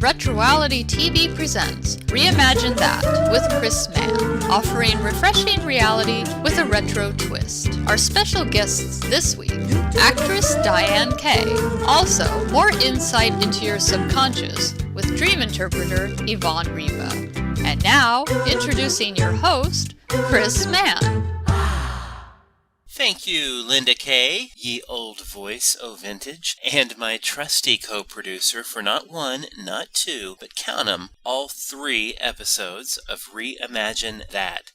Retroality TV presents Reimagine That with Chris Mann, offering refreshing reality with a retro twist. Our special guests this week, actress Dianne Kay. Also, more insight into your subconscious with dream interpreter Yvonne Riva. And now, introducing your host, Chris Mann. Thank you, Linda Kay, ye old voice o' vintage, and my trusty co-producer for not one, not two, but count 'em, all 3 episodes of Reimagine That.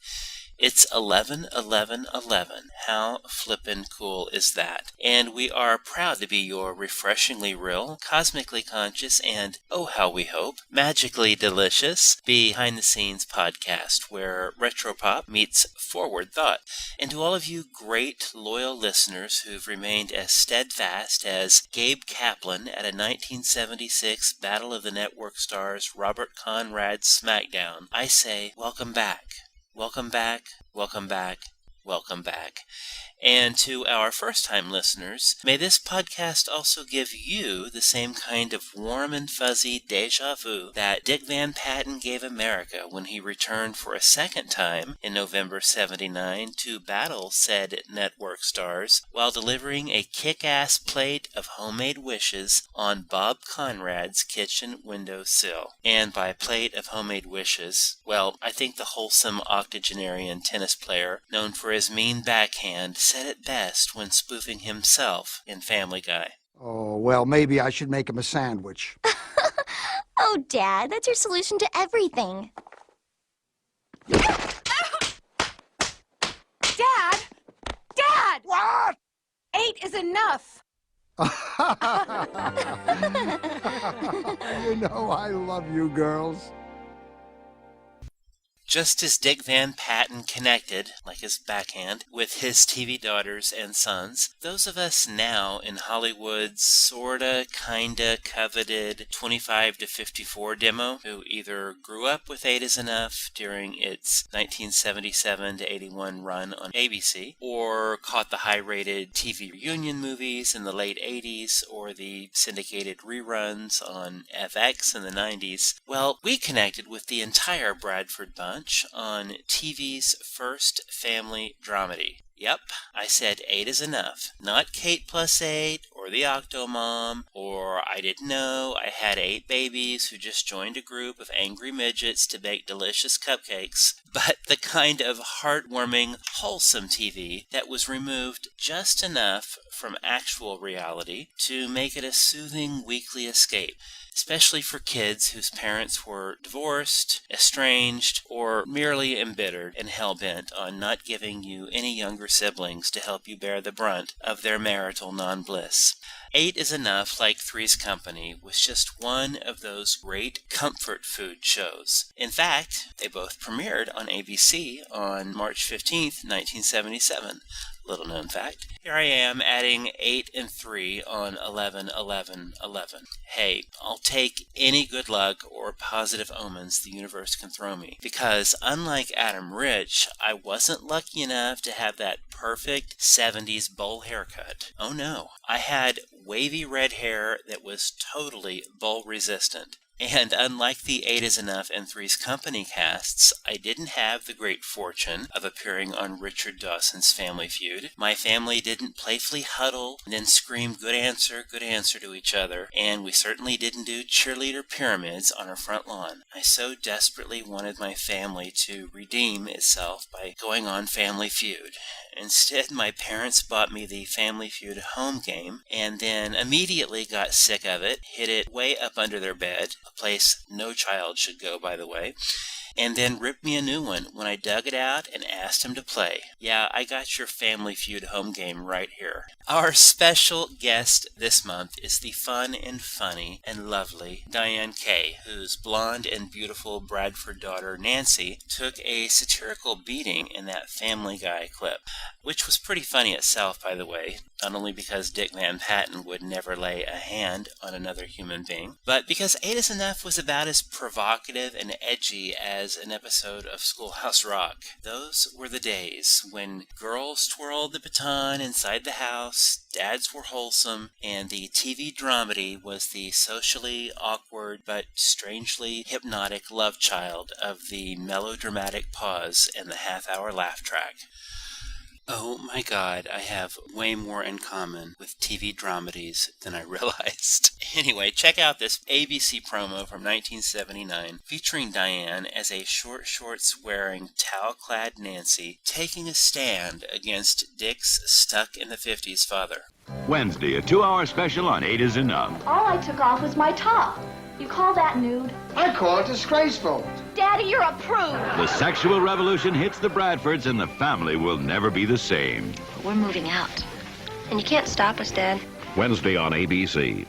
It's 11-11-11. How flippin' cool is that? And we are proud to be your refreshingly real, cosmically conscious, and, oh how we hope, magically delicious behind-the-scenes podcast where retropop meets forward thought. And to all of you great, loyal listeners who've remained as steadfast as Gabe Kaplan at a 1976 Battle of the Network Stars Robert Conrad Smackdown, I say welcome back. Welcome back, welcome back, welcome back. And to our first-time listeners, may this podcast also give you the same kind of warm and fuzzy déjà vu that Dick Van Patten gave America when he returned for a second time in November '79 to battle said network stars while delivering a kick-ass plate of homemade wishes on Bob Conrad's kitchen windowsill. And by plate of homemade wishes, well, I think the wholesome octogenarian tennis player known for his mean backhand said it best when spoofing himself in Family Guy. Oh, well, maybe I should make him a sandwich. Oh, Dad, that's your solution to everything. Dad! Dad! What? 8 is enough. You know I love you girls. Just as Dick Van Patten connected, like his backhand, with his TV daughters and sons, those of us now in Hollywood's sorta, kinda coveted 25 to 54 demo, who either grew up with 8 is Enough during its 1977 to 81 run on ABC, or caught the high-rated TV reunion movies in the late 80s, or the syndicated reruns on FX in the 90s, well, we connected with the entire Bradford bunch on TV's first family dramedy. Yep, I said 8 is enough. Not Kate plus 8, or the Octomom, or I didn't know I had 8 babies who just joined a group of angry midgets to bake delicious cupcakes, but the kind of heartwarming, wholesome TV that was removed just enough from actual reality to make it a soothing weekly escape, especially for kids whose parents were divorced, estranged, or merely embittered and hell-bent on not giving you any younger siblings to help you bear the brunt of their marital non-bliss. 8 is Enough, like Three's Company, was just one of those great comfort food shows. In fact, they both premiered on ABC on March 15th, 1977. Little known fact. Here I am adding 8 and 3 on 11-11-11. Hey, I'll take any good luck or positive omens the universe can throw me. Because unlike Adam Rich, I wasn't lucky enough to have that perfect 70s bowl haircut. Oh no, I had wavy red hair that was totally bowl resistant. And unlike the 8 is Enough and Three's Company casts, I didn't have the great fortune of appearing on Richard Dawson's Family Feud. My family didn't playfully huddle and then scream good answer to each other, and we certainly didn't do cheerleader pyramids on our front lawn. I so desperately wanted my family to redeem itself by going on Family Feud. Instead, my parents bought me the Family Feud home game, and then immediately got sick of it, hid it way up under their bed, a place no child should go, by the way, and then ripped me a new one when I dug it out and asked him to play. Yeah, I got your Family Feud home game right here. Our special guest this month is the fun and funny and lovely Dianne Kay, whose blonde and beautiful Bradford daughter Nancy took a satirical beating in that Family Guy clip, which was pretty funny itself, by the way. not only because Dick Van Patten would never lay a hand on another human being, but because 8 is Enough was about as provocative and edgy as an episode of Schoolhouse Rock. Those were the days when girls twirled the baton inside the house, dads were wholesome, and the TV dramedy was the socially awkward but strangely hypnotic love child of the melodramatic pause and the half-hour laugh track. Oh my God, I have way more in common with TV dramedies than I realized. Anyway, check out this ABC promo from 1979 featuring Dianne as a short shorts-wearing, towel-clad Nancy taking a stand against Dick's stuck-in-the-50s father. Wednesday, a 2-hour special on 8 is Enough. All I took off was my top. You call that nude? I call it disgraceful. Daddy, you're a prude. The sexual revolution hits the Bradfords and the family will never be the same. We're moving out. And you can't stop us, Dad. Wednesday on ABC.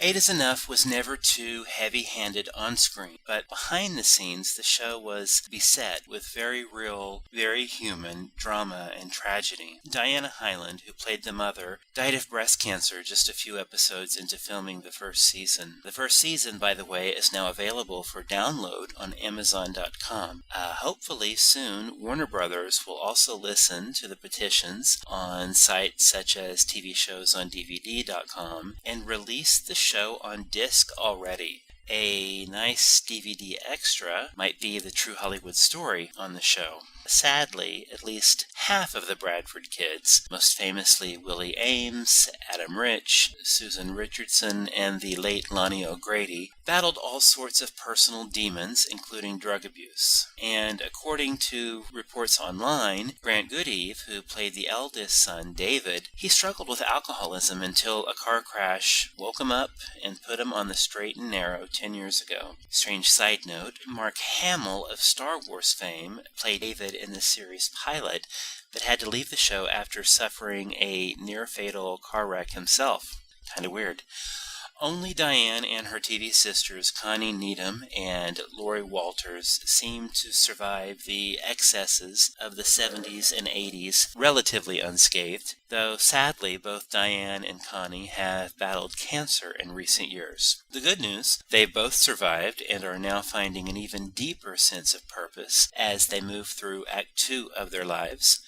8 is Enough was never too heavy-handed on screen, but behind the scenes the show was beset with very real, very human drama and tragedy. Diana Hyland, who played the mother, died of breast cancer just a few episodes into filming the first season. The first season, by the way, is now available for download on Amazon.com. Hopefully soon, Warner Brothers will also listen to the petitions on sites such as TVShowsOnDVD.com and release the show on disc already. A nice DVD extra might be the True Hollywood Story on the show. Sadly, at least half of the Bradford kids, most famously Willie Ames, Adam Rich, Susan Richardson, and the late Lani O'Grady, battled all sorts of personal demons, including drug abuse. And according to reports online, Grant Goodeve, who played the eldest son, David, he struggled with alcoholism until a car crash woke him up and put him on the straight and narrow 10 years ago. Strange side note, Mark Hamill of Star Wars fame played David in the series pilot, but had to leave the show after suffering a near-fatal car wreck himself. Kinda weird. Only Dianne and her TV sisters Connie Needham and Lori Walters seem to survive the excesses of the 70s and 80s relatively unscathed, though sadly both Dianne and Connie have battled cancer in recent years. The good news, they've both survived and are now finding an even deeper sense of purpose as they move through Act 2 of their lives.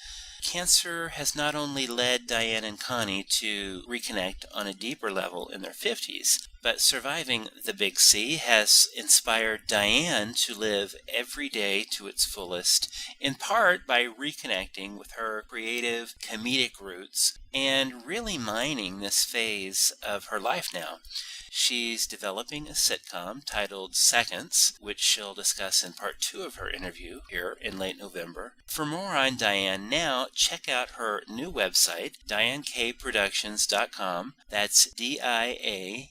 Cancer has not only led Dianne and Connie to reconnect on a deeper level in their 50s, but surviving the Big C has inspired Dianne to live every day to its fullest, in part by reconnecting with her creative, comedic roots and really mining this phase of her life now. She's developing a sitcom titled Seconds, which she'll discuss in part 2 of her interview here in late November. For more on Dianne now, check out her new website, DianneKayProductions.com. That's DianneKay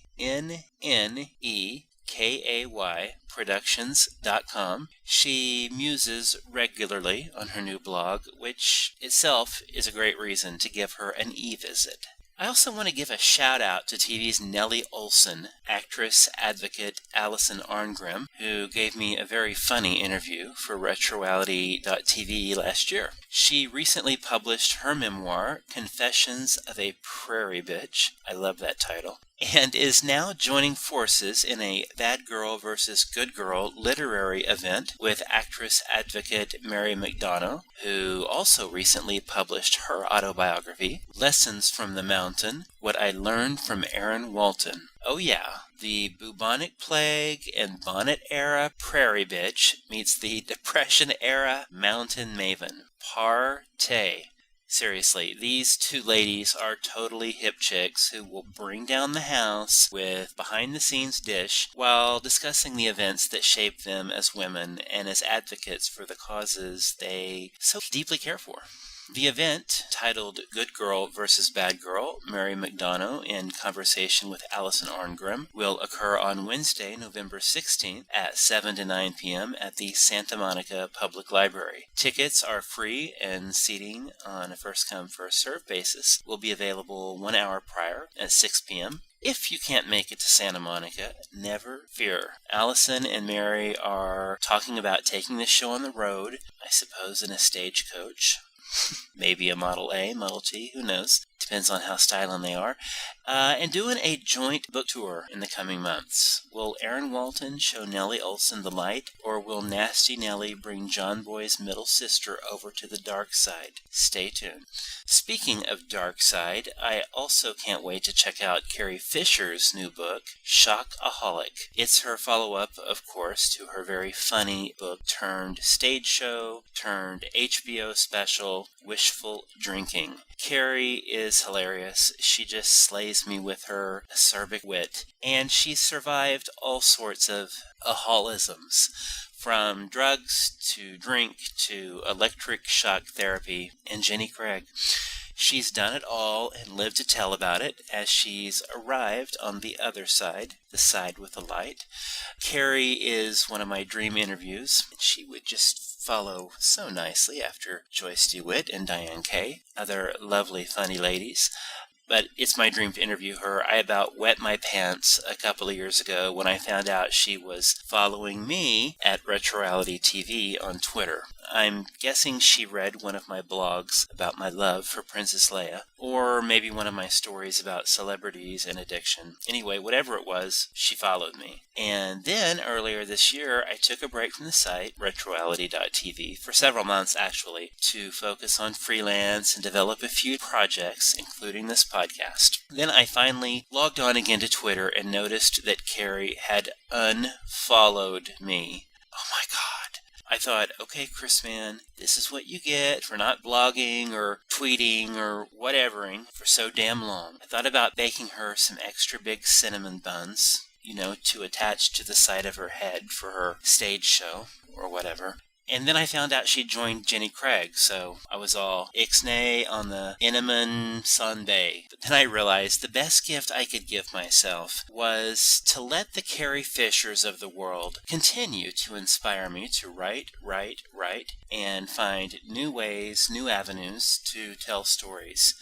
Productions.com. She muses regularly on her new blog, which itself is a great reason to give her an e-visit. I also want to give a shout out to TV's Nellie Olson, actress advocate Alison Arngrim, who gave me a very funny interview for Retroality.tv last year. She recently published her memoir, Confessions of a Prairie Bitch. I love that title. And is now joining forces in a Bad Girl versus Good Girl literary event with actress advocate Mary McDonough, who also recently published her autobiography, Lessons from the Mountain, What I Learned from Erin Walton. Oh yeah, the bubonic plague and bonnet-era Prairie Bitch meets the Depression-era Mountain Maven. Partay. Seriously, these two ladies are totally hip chicks who will bring down the house with behind-the-scenes dish while discussing the events that shape them as women and as advocates for the causes they so deeply care for. The event, titled Good Girl vs. Bad Girl, Mary McDonough in conversation with Alison Arngrim, will occur on Wednesday, November 16th at 7 to 9 p.m. at the Santa Monica Public Library. Tickets are free and seating on a first-come, first-served basis will be available 1 hour prior at 6 p.m. If you can't make it to Santa Monica, never fear. Allison and Mary are talking about taking the show on the road, I suppose in a stagecoach. Maybe a Model A, Model T, who knows. Depends on how styling they are. And doing a joint book tour in the coming months. Will Erin Walton show Nellie Olson the light, or will Nasty Nellie bring John Boy's middle sister over to the dark side? Stay tuned. Speaking of dark side, I also can't wait to check out Carrie Fisher's new book, Shockaholic. It's her follow-up, of course, to her very funny book turned stage show, turned HBO special, Wishful Drinking. Carrie is hilarious. She just slays me with her acerbic wit. And she's survived all sorts of aholisms, from drugs to drink to electric shock therapy, and Jenny Craig. She's done it all and lived to tell about it as she's arrived on the other side, the side with the light. Carrie is one of my dream interviews. She would just follow so nicely after Joyce DeWitt and Dianne Kay, other lovely, funny ladies. But it's my dream to interview her. I about wet my pants a couple of years ago when I found out she was following me at Retroality TV on Twitter. I'm guessing she read one of my blogs about my love for Princess Leia, or maybe one of my stories about celebrities and addiction. Anyway, whatever it was, she followed me. And then, earlier this year, I took a break from the site, retroality.tv, for several months actually, to focus on freelance and develop a few projects, including this podcast. Then I finally logged on again to Twitter and noticed that Carrie had unfollowed me. Oh my God. I thought, okay, Chris man, this is what you get for not blogging or tweeting or whatevering for so damn long. I thought about baking her some extra big cinnamon buns, to attach to the side of her head for her stage show or whatever. And then I found out she'd joined Jenny Craig, so I was all ixnay on the Inman Sunday. But then I realized the best gift I could give myself was to let the Carrie Fishers of the world continue to inspire me to write, and find new ways, new avenues to tell stories.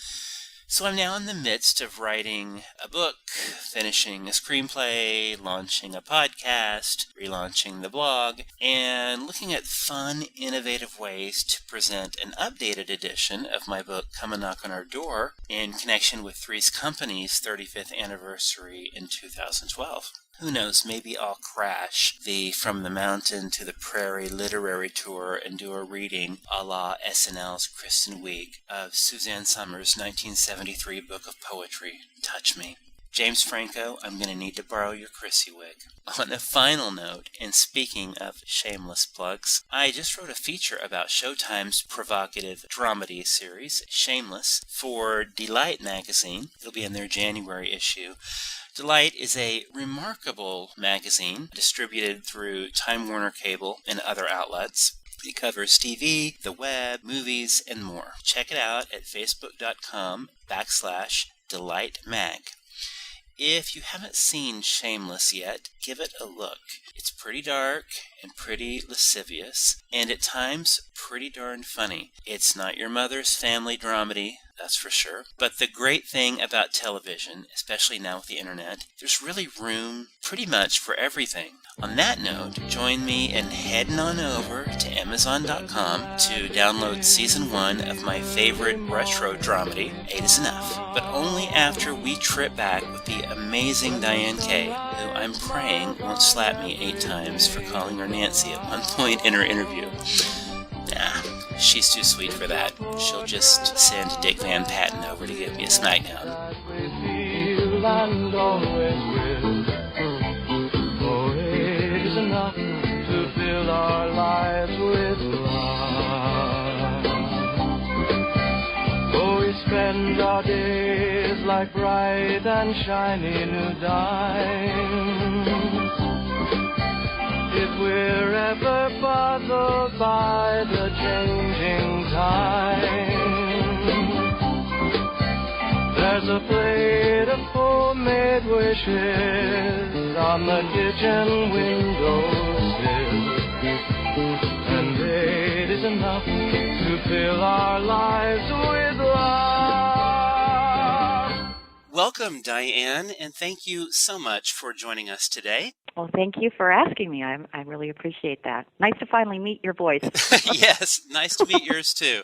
So I'm now in the midst of writing a book, finishing a screenplay, launching a podcast, relaunching the blog, and looking at fun, innovative ways to present an updated edition of my book, Come and Knock on Our Door, in connection with Three's Company's 35th anniversary in 2012. Who knows, maybe I'll crash the From the Mountain to the Prairie literary tour and do a reading a la SNL's Kristen Wiig of Suzanne Summers' 1973 book of poetry, Touch Me. James Franco, I'm going to need to borrow your Chrissy wig. On a final note, and speaking of shameless plugs, I just wrote a feature about Showtime's provocative dramedy series, Shameless, for Delight magazine. It'll be in their January issue. Delight is a remarkable magazine distributed through Time Warner Cable and other outlets. It covers TV, the web, movies, and more. Check it out at facebook.com/DelightMag. If you haven't seen Shameless yet, give it a look. It's pretty dark and pretty lascivious, and at times pretty darn funny. It's not your mother's family dramedy, that's for sure. But the great thing about television, especially now with the internet, there's really room pretty much for everything. On that note, join me in heading on over to Amazon.com to download Season 1 of my favorite retro dramedy, 8 is Enough, but only after we trip back with the amazing Dianne Kay, who I'm praying won't slap me 8 times for calling her Nancy at one point in her interview. Nah, she's too sweet for that. She'll just send Dick Van Patten over to give me a smackdown. Enough to fill our lives with love. Oh, we spend our days like bright and shiny new dimes. If we're ever puzzled by the changing time, there's a plate of homemade wishes on the kitchen windowsill, and 8 is enough to fill our lives with love. welcome, Dianne, and thank you so much for joining us today. Well, thank you for asking me. I really appreciate that. Nice to finally meet your voice. Yes, nice to meet yours too.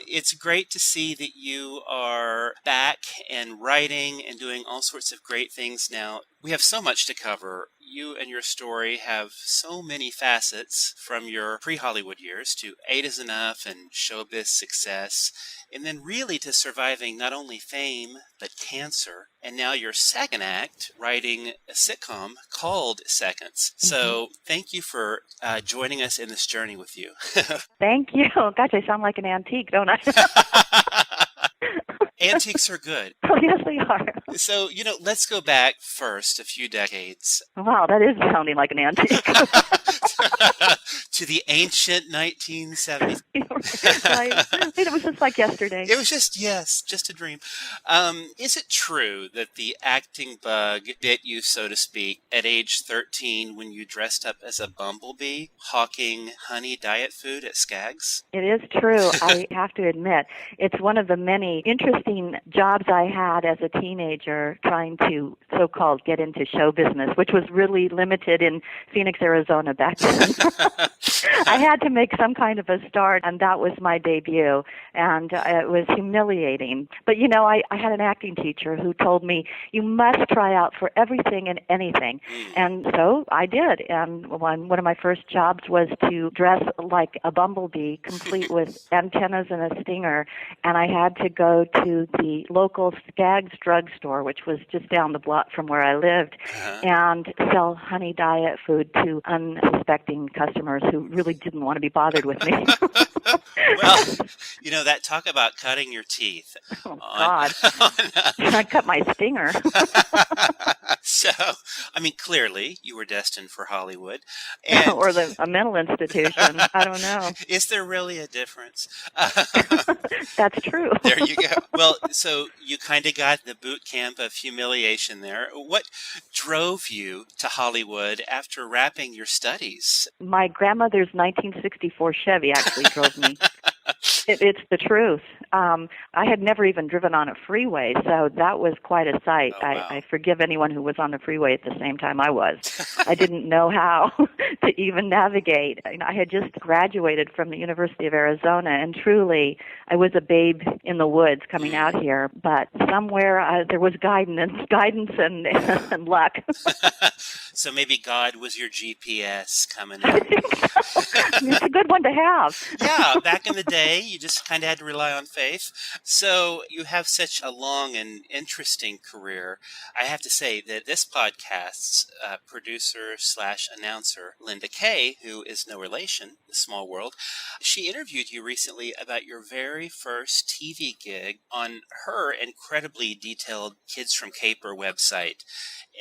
It's great to see that you are back and writing and doing all sorts of great things now. We have so much to cover. You and your story have so many facets, from your pre-Hollywood years to 8 is Enough and showbiz success, and then really to surviving not only fame, but cancer. And now your second act, writing a sitcom called Seconds. So thank you for joining us in this journey with you. Thank you. Gosh, I sound like an antique, don't I? Antiques are good. Oh, yes, they are. So, let's go back first a few decades. Wow, that is sounding like an antique. To the ancient 1970s. Right. It was just like yesterday. It was just a dream. Is it true that the acting bug bit you, so to speak, at age 13 when you dressed up as a bumblebee hawking honey diet food at Skaggs? It is true. I have to admit, it's one of the many interesting jobs I had as a teenager trying to so-called get into show business, which was really limited in Phoenix, Arizona back then. I had to make some kind of a start, and that was my debut, and it was humiliating. But, I had an acting teacher who told me, you must try out for everything and anything. And so I did, and one of my first jobs was to dress like a bumblebee, complete with antennas and a stinger, and I had to go to the local Skaggs drugstore, which was just down the block from where I lived, and sell honey diet food to unsuspecting customers who really didn't want to be bothered with me. Well, that talk about cutting your teeth. Oh, God. I cut my stinger. So, clearly you were destined for Hollywood. And or a mental institution. I don't know. Is there really a difference? That's true. There you go. Well, so you kind of got the boot camp of humiliation there. What drove you to Hollywood after wrapping your studies? My grandmother's 1964 Chevy actually drove me. It's the truth. I had never even driven on a freeway, so that was quite a sight. Oh, wow. I forgive anyone who was on the freeway at the same time I was. I didn't know how to even navigate. I had just graduated from the University of Arizona, and truly, I was a babe in the woods coming out here. But somewhere there was guidance and luck. So maybe God was your GPS coming in. I think so. It's a good one to have. Yeah, back in the day, you just kind of had to rely on faith. So you have such a long and interesting career. I have to say that this podcast's producer/announcer, Linda Kay, who is no relation, the small world, she interviewed you recently about your very first TV gig on her incredibly detailed Kids from Caper website.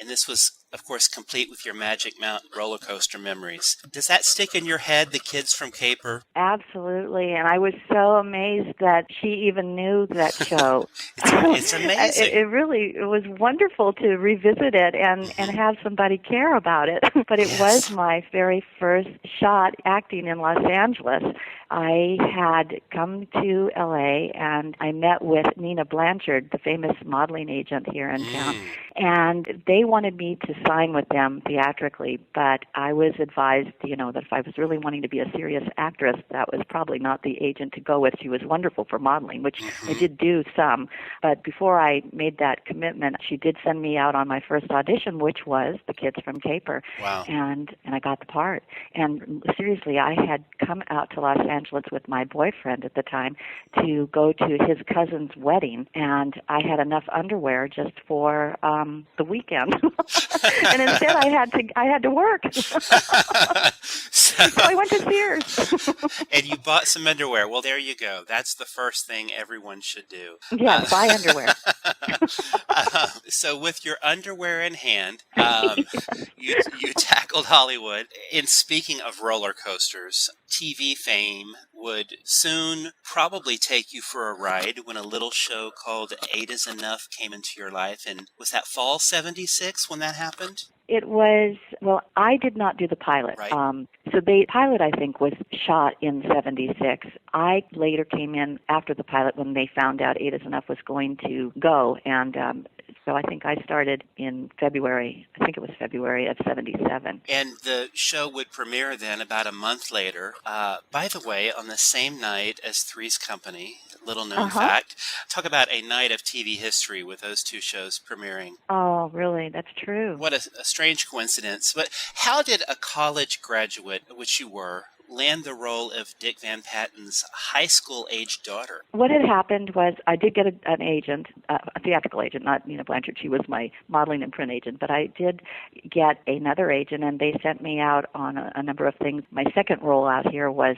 And this was, of course, complete with your Magic Mountain roller coaster memories. Does that stick in your head, the Kids from Caper? Absolutely, and I was so amazed that she even knew that show. It's amazing. It was wonderful to revisit it and have somebody care about it. But it was my very first shot acting in Los Angeles. I had come to L.A. and I met with Nina Blanchard, the famous modeling agent here in town, and they wanted me to sign with them theatrically, but I was advised, that if I was really wanting to be a serious actress, that was probably not the agent to go with. She was wonderful for modeling, which I did do some, but before I made that commitment, she did send me out on my first audition, which was The Kids from Caper. Wow. And I got the part. And seriously, I had come out to Los Angeles with my boyfriend at the time to go to his cousin's wedding, and I had enough underwear just for the weekend. And instead I had to work. So I went to Sears. And you bought some underwear. Well, there you go. That's the first thing everyone should do. Yeah, buy underwear. So with your underwear in hand, you tackled Hollywood. And speaking of roller coasters, TV fame would soon probably take you for a ride when a little show called 8 is Enough came into your life. And was that fall '76 when that happened? It was Well, I did not do the pilot. Right. So the pilot, I think, was shot in 76. I later came in after the pilot when they found out 8 is Enough was going to go, and so I think I started in February. I think it was February of 77. And the show would premiere then about a month later. By the way, on the same night as Three's Company, little known fact. Talk about a night of TV history with those two shows premiering. Oh, really? That's true. What a strange coincidence. But how did a college graduate, which you were, land the role of Dick Van Patten's high school-aged daughter? What had happened was I did get an agent, a theatrical agent, not Nina Blanchard. She was my modeling and print agent. But I did get another agent, and they sent me out on a number of things. My second role out here was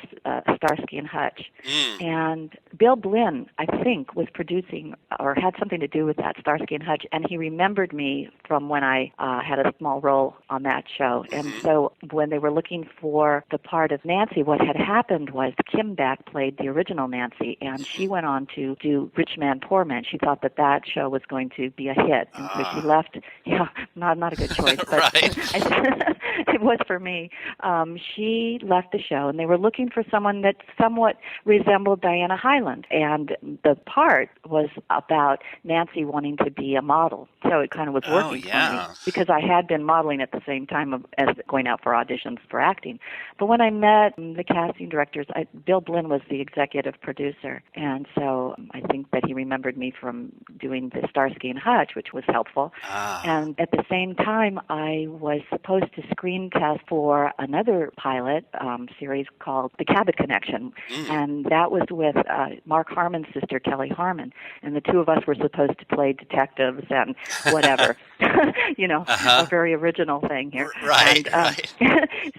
Starsky and Hutch. And Bill Blinn, I think, was producing or had something to do with that, Starsky and Hutch, and he remembered me from when I had a small role on that show. And so when they were looking for the part of Nancy, what had happened was Kim Beck played the original Nancy, and she went on to do Rich Man, Poor Man. She thought that show was going to be a hit, and so she left. Yeah, not a good choice, but it was for me. She left the show, and they were looking for someone that somewhat resembled Diana Hyland, and the part was about Nancy wanting to be a model. So it kind of was working for me because I had been modeling at the same time as going out for auditions for acting. But when I met the casting directors, Bill Blinn was the executive producer, and so I think that he remembered me from doing the Starsky and Hutch, which was helpful. And at the same time, I was supposed to screen test for another pilot series called The Cabot Connection, and that was with Mark Harmon's sister, Kelly Harmon, and the two of us were supposed to play detectives and whatever, a very original thing here. Right.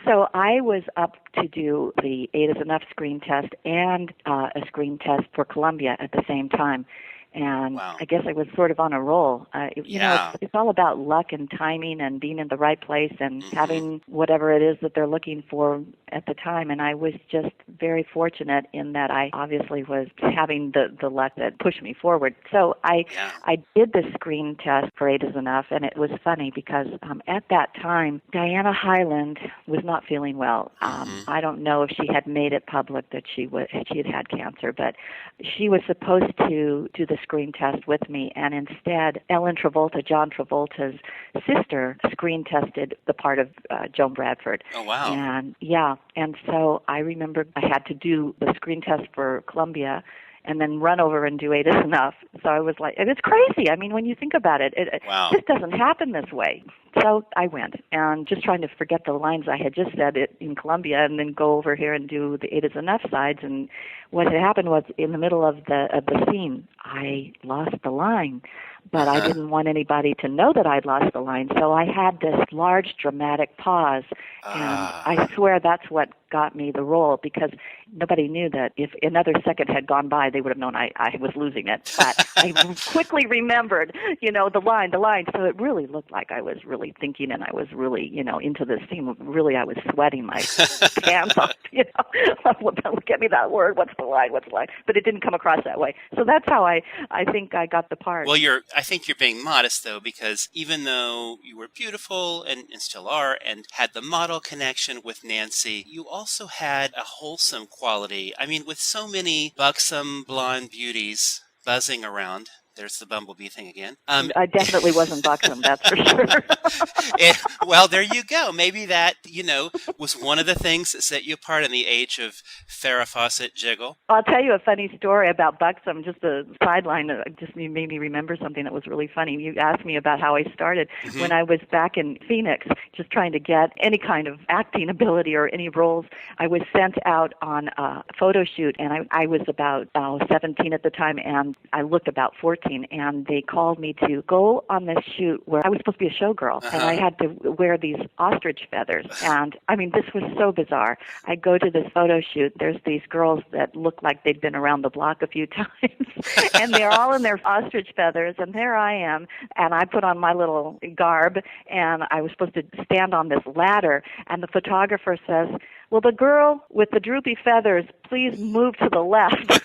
So I was up to do the 8 is Enough screen test and a screen test for Columbia at the same time. And I guess I was sort of on a roll. It's all about luck and timing and being in the right place and having whatever it is that they're looking for at the time. And I was just very fortunate in that I obviously was having the luck that pushed me forward. So I did the screen test for 8 is Enough, and it was funny because at that time, Diana Hyland was not feeling well. I don't know if she had made it public that she had cancer, but she was supposed to do the screen test with me, and instead Ellen Travolta, John Travolta's sister, screen tested the part of Joan Bradford. Oh, wow. And so I remember I had to do the screen test for Columbia and then run over and do 8 is Enough. So I was like, and it's crazy. I mean, when you think about it, this doesn't happen this way. So I went, and just trying to forget the lines I had just said in Columbia and then go over here and do the 8 is Enough sides. And what had happened was in the middle of the scene, I lost the line. But I didn't want anybody to know that I'd lost the line, so I had this large dramatic pause, and I swear that's what got me the role, because nobody knew that if another second had gone by, they would have known I was losing it. But I quickly remembered, the line, so it really looked like I was really thinking, and I was really, into this scene. Really, I was sweating my pants off, Get me that word, what's the line? But it didn't come across that way. So that's how I think I got the part. Well, I think you're being modest, though, because even though you were beautiful and still are and had the model connection with Nancy, you also had a wholesome quality. I mean, with so many buxom blonde beauties buzzing around. There's the bumblebee thing again. I definitely wasn't buxom, that's for sure. Well, there you go. Maybe that, was one of the things that set you apart in the age of Farrah Fawcett jiggle. I'll tell you a funny story about buxom, just a sideline. Just made me remember something that was really funny. You asked me about how I started. When I was back in Phoenix, just trying to get any kind of acting ability or any roles. I was sent out on a photo shoot, and I was about 17 at the time, and I looked about 14. And they called me to go on this shoot where I was supposed to be a showgirl, and I had to wear these ostrich feathers. And I mean, this was so bizarre. I go to this photo shoot. There's these girls that look like they'd been around the block a few times, and they're all in their ostrich feathers. And there I am, and I put on my little garb, and I was supposed to stand on this ladder. And the photographer says, "Well, the girl with the droopy feathers, please move to the left."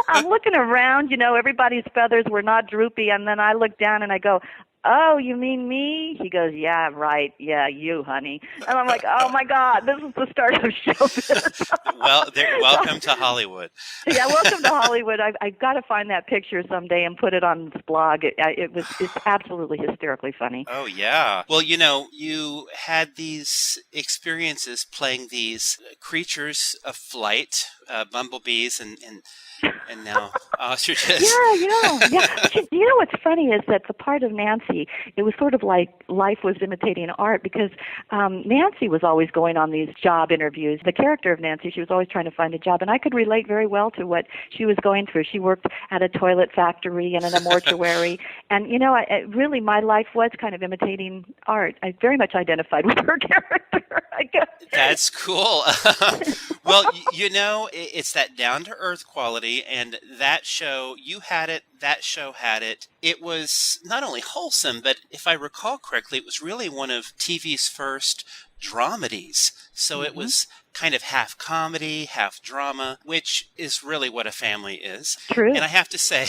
I'm looking around, everybody's feathers were not droopy, and then I look down and I go, "Oh, you mean me?" He goes, "Yeah, right. Yeah, you, honey." And I'm like, "Oh my God, this is the start of showbiz." Well, welcome to Hollywood. Yeah, welcome to Hollywood. I've got to find that picture someday and put it on this blog. It's absolutely hysterically funny. Oh, yeah. Well, you had these experiences playing these creatures of flight, bumblebees, and now ostriches. Yeah. But you know what's funny is that the part of Nancy, it was sort of like life was imitating art, because Nancy was always going on these job interviews. The character of Nancy, she was always trying to find a job, and I could relate very well to what she was going through. She worked at a toilet factory and in a mortuary, and really my life was kind of imitating art. I very much identified with her character, I guess. That's cool. Well, it's that down-to-earth quality, and that show, you had it, that show had it. It was not only wholesome, but if I recall correctly, it was really one of TV's first dramedies. So it was kind of half comedy, half drama, which is really what a family is. True. And I have to say,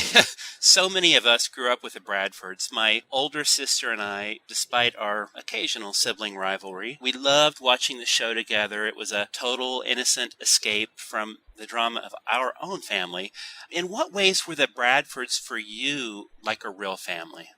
so many of us grew up with the Bradfords. My older sister and I, despite our occasional sibling rivalry, we loved watching the show together. It was a total innocent escape from the drama of our own family. In what ways were the Bradfords for you like a real family?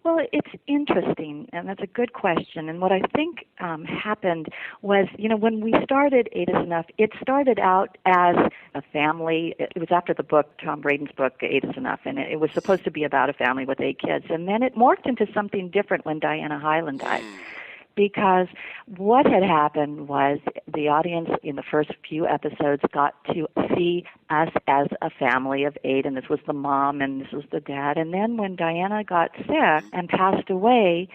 Well, it's interesting, and that's a good question. And what I think happened was, when we started Eight Is Enough, it started out as a family. It was after the book, Tom Braden's book, Eight Is Enough, and it was supposed to be about a family with 8 kids. And then it morphed into something different when Diana Hyland died. Because what had happened was the audience in the first few episodes got to see us as a family of 8, and this was the mom and this was the dad. And then when Diana got sick and passed away,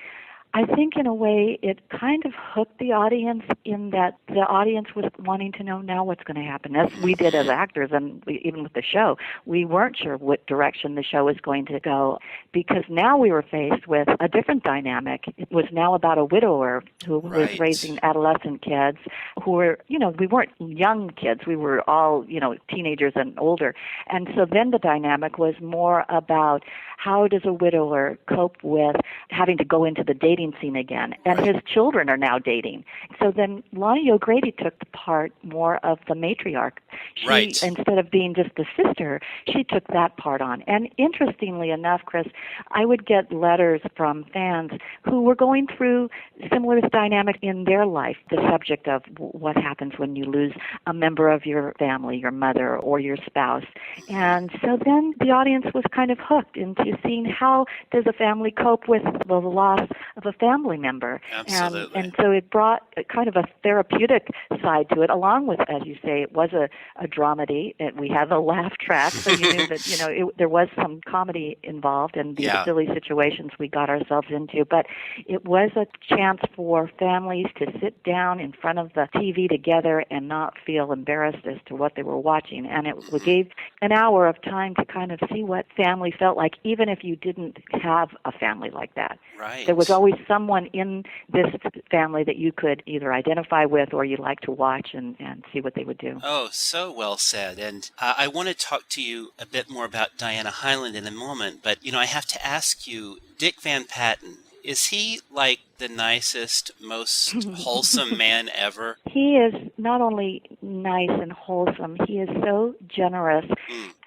I think in a way it kind of hooked the audience in that the audience was wanting to know now what's going to happen, as we did as actors, and even with the show. We weren't sure what direction the show was going to go, because now we were faced with a different dynamic. It was now about a widower who was raising adolescent kids who were, we weren't young kids. We were all, teenagers and older. And so then the dynamic was more about how does a widower cope with having to go into the dating scene again, and his children are now dating. So then Lani O'Grady took the part more of the matriarch. She, instead of being just the sister, she took that part on. And interestingly enough, Chris, I would get letters from fans who were going through similar dynamic in their life, the subject of what happens when you lose a member of your family, your mother or your spouse. And so then the audience was kind of hooked into seeing how does a family cope with the loss of a family member. Absolutely. And so it brought kind of a therapeutic side to it, along with, as you say, it was a dramedy. And we had a laugh track, so you knew that there was some comedy involved and these silly situations we got ourselves into. But it was a chance for families to sit down in front of the TV together and not feel embarrassed as to what they were watching. And it gave an hour of time to kind of see what family felt like, even if you didn't have a family like that. Right. There was always someone in this family that you could either identify with or you like to watch and see what they would do. Oh, so well said. And I want to talk to you a bit more about Diana Hyland in a moment, but, I have to ask you, Dick Van Patten, is he like the nicest, most wholesome man ever? He is not only nice and wholesome, he is so generous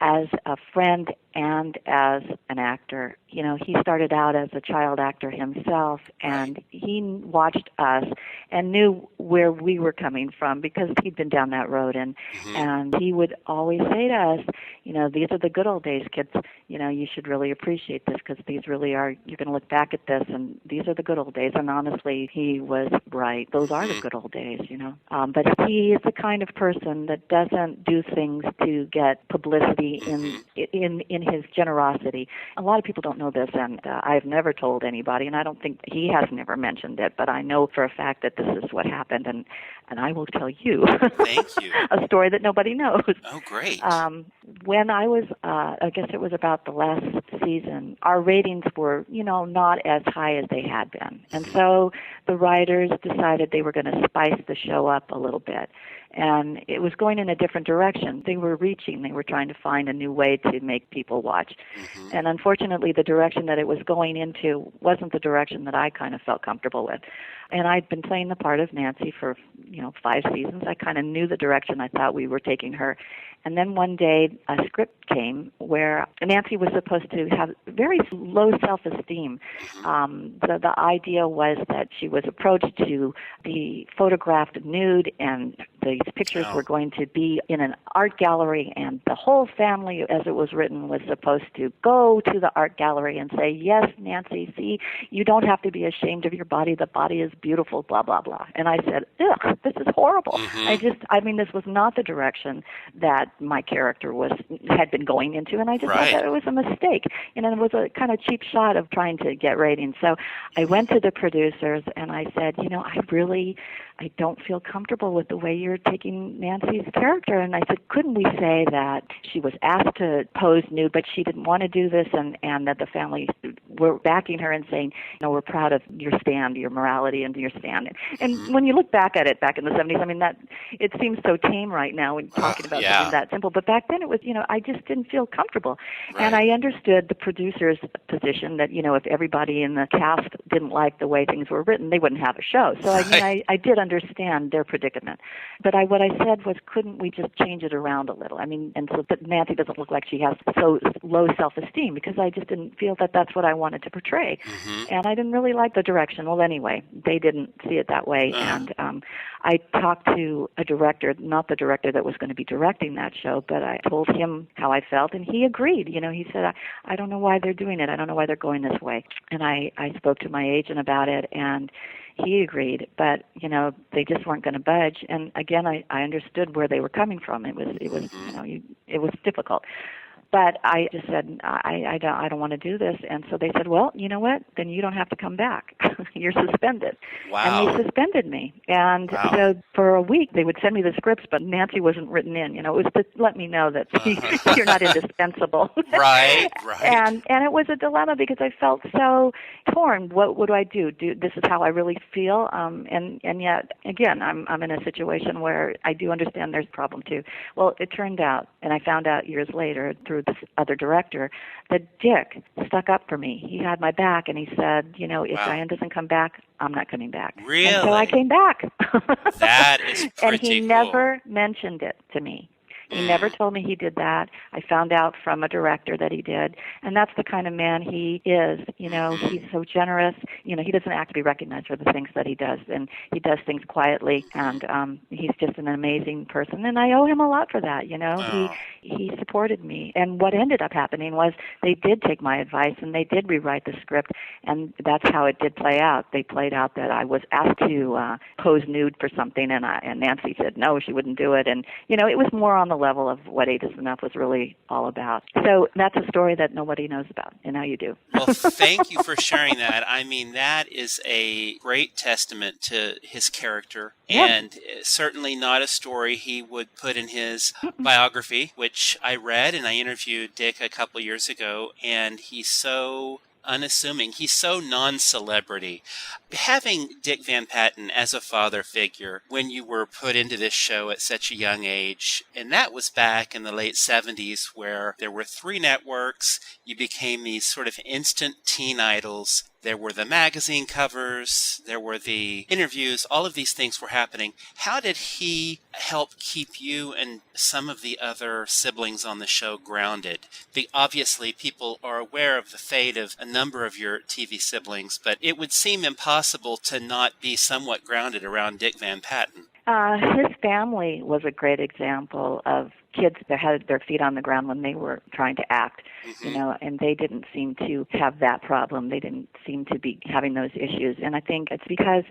as a friend and as an actor. He started out as a child actor himself, and he watched us and knew where we were coming from because he'd been down that road. And he would always say to us, these are the good old days, kids. You should really appreciate this because these really are, you're going to look back at this and these are the good old days. And honestly, he was right. Those are the good old days, But he is the kind of person that doesn't do things to get publicity in his generosity. A lot of people don't know this, and I've never told anybody, and I don't think he has never mentioned it, but I know for a fact that this is what happened, and I will tell you. Thank you. A story that nobody knows. Oh, great. When I was, I guess it was about the last season, our ratings were, not as high as they had been. And so the writers decided they were going to spice the show up a little bit. and it was going in a different direction. They were trying to find a new way to make people watch. And unfortunately, the direction that it was going into wasn't the direction that I kind of felt comfortable with. And I'd been playing the part of Nancy for, 5 seasons. I kind of knew the direction I thought we were taking her. And then one day, a script came where Nancy was supposed to have very low self-esteem. The idea was that she was approached to be photographed nude, and these pictures were going to be in an art gallery, and the whole family, as it was written, was supposed to go to the art gallery and say, yes, Nancy, see, you don't have to be ashamed of your body. The body is beautiful, blah, blah, blah. And I said, ugh, this is horrible. This was not the direction that my character had been going into, and I just thought that it was a mistake. It was a kind of cheap shot of trying to get ratings. So I went to the producers and I said, I don't feel comfortable with the way you're taking Nancy's character. And I said, couldn't we say that she was asked to pose nude, but she didn't want to do this, and that the family were backing her and saying, we're proud of your stand, your morality, and your stand. And when you look back at it back in the 70s, that it seems so tame right now when talking about something that simple. But back then it was, I just didn't feel comfortable. And I understood the producer's position that, if everybody in the cast didn't like the way things were written, they wouldn't have a show. So I did understand their predicament. But what I said was, couldn't we just change it around a little? And so that Nancy doesn't look like she has so low self-esteem, because I just didn't feel that that's what I wanted to portray. And I didn't really like the direction. Well, anyway, they didn't see it that way. And I talked to a director, not the director that was going to be directing that show, but I told him how I felt, and he agreed. He said, I don't know why they're doing it. I don't know why they're going this way. And I spoke to my agent about it, and he agreed, but they just weren't going to budge. And again, I understood where they were coming from. It was difficult. But I just said, I don't want to do this. And so they said, well, you know what? Then you don't have to come back. You're suspended. Wow. And they suspended me. And so for a week, they would send me the scripts, but Nancy wasn't written in. It was to let me know that you're not indispensable. Right. And it was a dilemma because I felt so torn. What do I do? This is how I really feel. And yet, again, I'm in a situation where I do understand there's a problem too. Well, it turned out, and I found out years later through this other director, that Dick stuck up for me. He had my back, and he said, if Dianne doesn't come back, I'm not coming back. Really? And so I came back. That is pretty And he cool. never mentioned it to me. He never told me he did that. I found out from a director that he did. And that's the kind of man he is. He's so generous. He doesn't have to be recognized for the things that he does. And he does things quietly. And he's just an amazing person. And I owe him a lot for that. He supported me. And what ended up happening was they did take my advice and they did rewrite the script. And that's how it did play out. They played out that I was asked to pose nude for something. And Nancy said no, she wouldn't do it. And, it was more on the level of what 8 is Enough was really all about. So that's a story that nobody knows about, and now you do. Well, thank you for sharing that. That is a great testament to his character, and certainly not a story he would put in his biography, which I read, and I interviewed Dick a couple years ago, and he's so unassuming. He's so non-celebrity. Having Dick Van Patten as a father figure when you were put into this show at such a young age, and that was back in the late 70s where there were 3 networks, you became these sort of instant teen idols. There were the magazine covers, there were the interviews, all of these things were happening. How did he help keep you and some of the other siblings on the show grounded? Obviously, people are aware of the fate of a number of your TV siblings, but it would seem impossible to not be somewhat grounded around Dick Van Patten. His family was a great example of kids that had their feet on the ground when they were trying to act, and they didn't seem to have that problem. They didn't seem to be having those issues. And I think it's because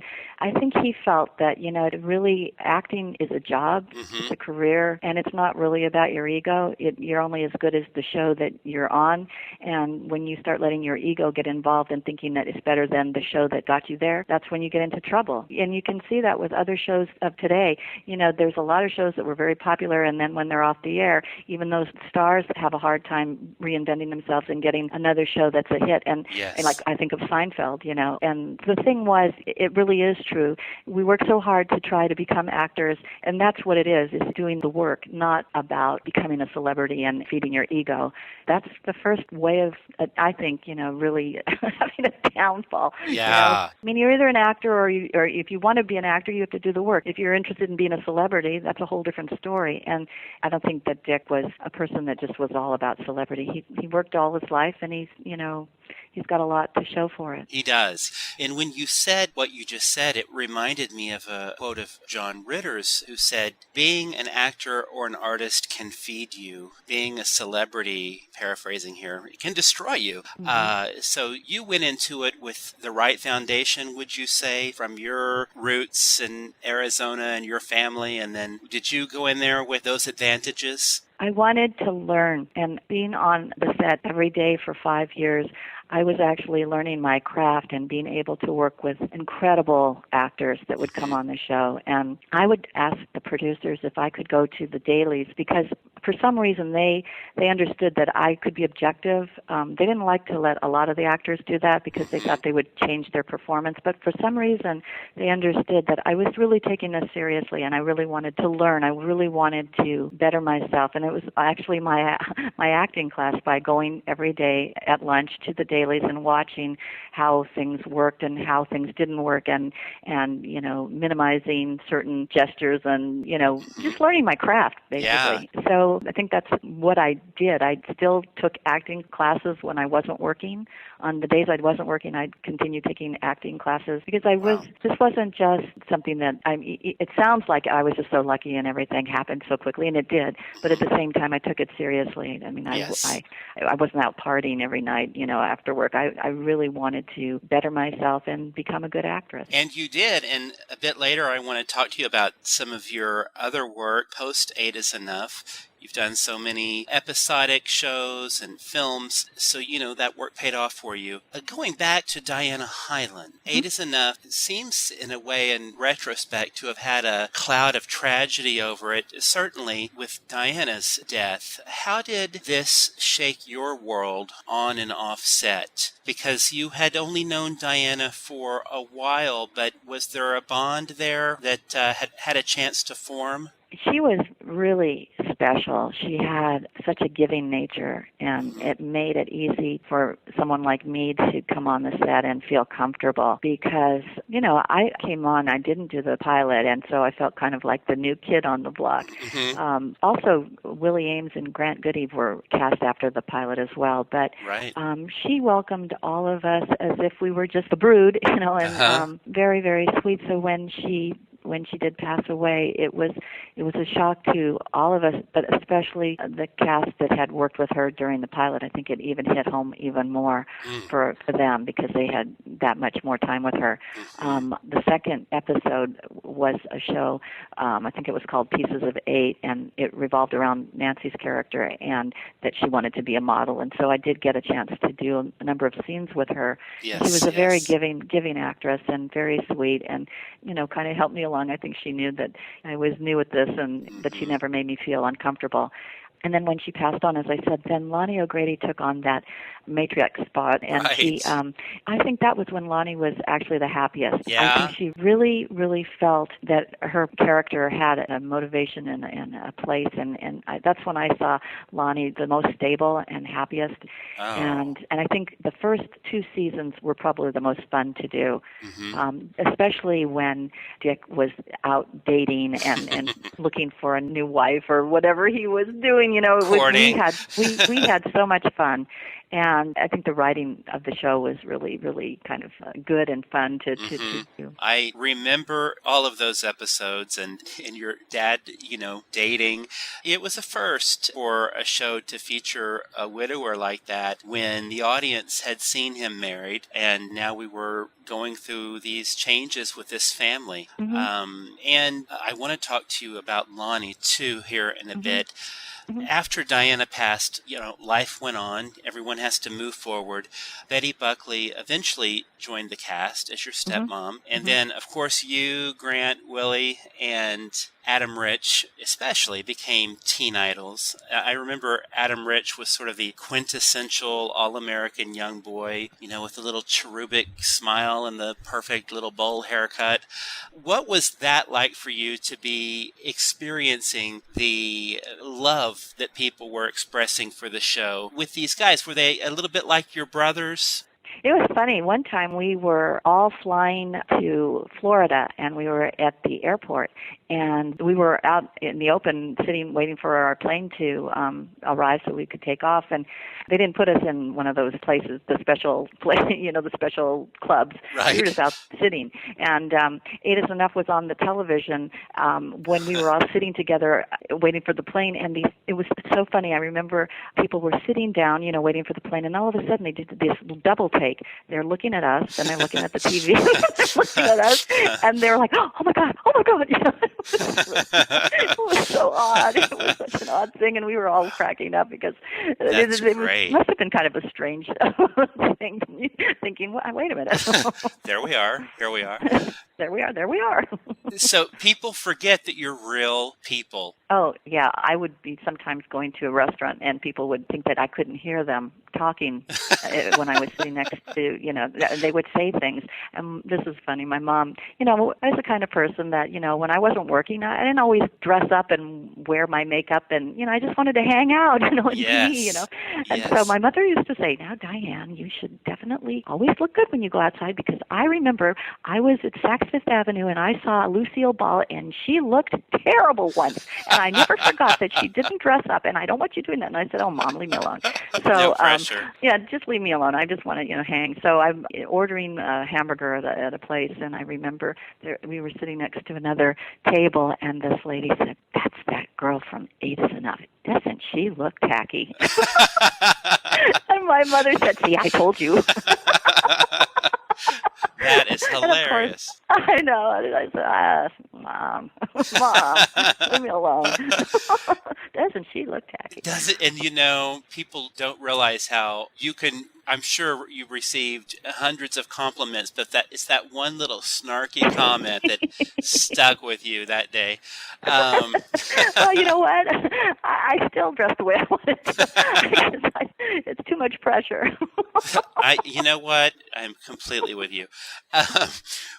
he felt that, really acting is a job, it's a career, and it's not really about your ego. You're only as good as the show that you're on. And when you start letting your ego get involved and thinking that it's better than the show that got you there, that's when you get into trouble. And you can see that with other shows of today. There's a lot of shows that were very popular, and then when they're off the air, even though stars have a hard time reinventing themselves and getting another show that's a hit. And like I think of Seinfeld, and the thing was, it really is true. We work so hard to try to become actors, and that's what it is doing the work, not about becoming a celebrity and feeding your ego. That's the first way of, I think, really having a downfall. Yeah. I mean, you're either an actor or if you want to be an actor, you have to do the work. If you're interested in being a celebrity, that's a whole different story. And I don't think that Dick was a person that just was all about celebrity. He worked all his life, and he's got a lot to show for it. He does. And when you said what you just said, it reminded me of a quote of John Ritter's, who said, being an actor or an artist can feed you. Being a celebrity, paraphrasing here, can destroy you. Mm-hmm. So you went into it with the right foundation, would you say, from your roots in Arizona and your family? And then did you go in there with those advantages? I wanted to learn, and being on the set every day for 5 years, I was actually learning my craft and being able to work with incredible actors that would come on the show. And I would ask the producers if I could go to the dailies, because for some reason they understood that I could be objective. They didn't like to let a lot of the actors do that because they thought they would change their performance. But for some reason, they understood that I was really taking this seriously, and I really wanted to learn. I really wanted to better myself. And it was actually my acting class, by going every day at lunch to the dailies and watching how things worked and how things didn't work, and minimizing certain gestures, and just learning my craft, basically. Yeah. So I think that's what I did. I still took acting classes when I wasn't working. On the days I wasn't working, I'd continue taking acting classes, because this wasn't just something that it sounds like I was just so lucky and everything happened so quickly, and it did. But at the same time, I took it seriously. I mean, Yes. I wasn't out partying every night, after work. I really wanted to better myself and become a good actress. And you did. And a bit later, I want to talk to you about some of your other work post 8 is Enough. You've done so many episodic shows and films, so that work paid off for you. Going back to Diana Hyland, 8 is Enough seems, in a way, in retrospect, to have had a cloud of tragedy over it, certainly with Diana's death. How did this shake your world on and off set? Because you had only known Diana for a while, but was there a bond there that had a chance to form? She was really special. She had such a giving nature, and it made it easy for someone like me to come on the set and feel comfortable, because, I came on, I didn't do the pilot, and so I felt kind of like the new kid on the block. Mm-hmm. Also, Willie Ames and Grant Goodeve were cast after the pilot as well, but right. She welcomed all of us as if we were just a brood, and very, very sweet. So when she did pass away, it was a shock to all of us, but especially the cast that had worked with her during the pilot. I think it even hit home even more for them, because they had that much more time with her. The second episode was a show, I think it was called Pieces of 8, and it revolved around Nancy's character and that she wanted to be a model. And so I did get a chance to do a number of scenes with her. Yes, she was a very giving actress, and very sweet, and kind of helped me along. I think she knew that I was new at this, and but she never made me feel uncomfortable. And then when she passed on, as I said, then Lani O'Grady took on that matriarch spot, and right. I think that was when Lani was actually the happiest. Yeah. I think she really, really felt that her character had a motivation and a place, and that's when I saw Lani the most stable and happiest. Oh. And I think the first 2 seasons were probably the most fun to do, especially when Dick was out dating and looking for a new wife or whatever he was doing. We had so much fun. And I think the writing of the show was really, really kind of good and fun to do. I remember all of those episodes and your dad, dating. It was a first for a show to feature a widower like that when the audience had seen him married, and now we were going through these changes with this family. And I want to talk to you about Lani, too, here in a bit. After Diana passed, life went on. Everyone has to move forward. Betty Buckley eventually joined the cast as your stepmom. And then, of course, you, Grant, Willie, and Adam Rich especially became teen idols. I remember Adam Rich was sort of the quintessential all-American young boy, you know, with a little cherubic smile and the perfect little bowl haircut. What was that like for you to be experiencing the love that people were expressing for the show with these guys? Were they a little bit like your brothers? It was funny. One time we were all flying to Florida, and we were at the airport, and we were out in the open sitting waiting for our plane to arrive so we could take off. And they didn't put us in one of those places, the special place, you know, the special clubs. Right. We were just out sitting. And Eight Is Enough was on the television when we were all sitting together waiting for the plane. And it was so funny. I remember people were sitting down, you know, waiting for the plane, and all of a sudden they did this double take. They're looking at us, and they're looking at the TV. They're looking at us, and they were like, oh my God. You know, it was so odd. It was such an odd thing, and we were all cracking up because it must have been kind of a strange thing, thinking, wait a minute. There we are. There we are. So people forget that you're real people. Oh, yeah. I would be sometimes going to a restaurant, and people would think that I couldn't hear them talking when I was sitting next to, you know, they would say things. And this is funny. My mom, you know, I was the kind of person that, you know, when I wasn't working, I didn't always dress up and wear my makeup, and, you know, I just wanted to hang out, you know, and be, you know. And so my mother used to say, now, Diane, you should definitely always look good when you go outside, because I remember I was at Saks Fifth Avenue, and I saw Lucille Ball, and she looked terrible once. And I never forgot that she didn't dress up, and I don't want you doing that. And I said, oh, Mom, leave me alone. So, no pressure. Yeah, just leave me alone. I just want to, you know, hang. So I'm ordering a hamburger at a place, and I remember we were sitting next to another table, and this lady said, that's that girl from Eight Is Enough. Doesn't she look tacky? And my mother said, see, I told you. That is hilarious. Course, I know. I said, Mom, leave me alone. Doesn't she look tacky? Does it? And you know, people don't realize how you can. I'm sure you received hundreds of compliments, but it's that one little snarky comment that stuck with you that day. Well, you know what? I still dress the way I wanted to. It's too much pressure. You know what? I'm completely with you.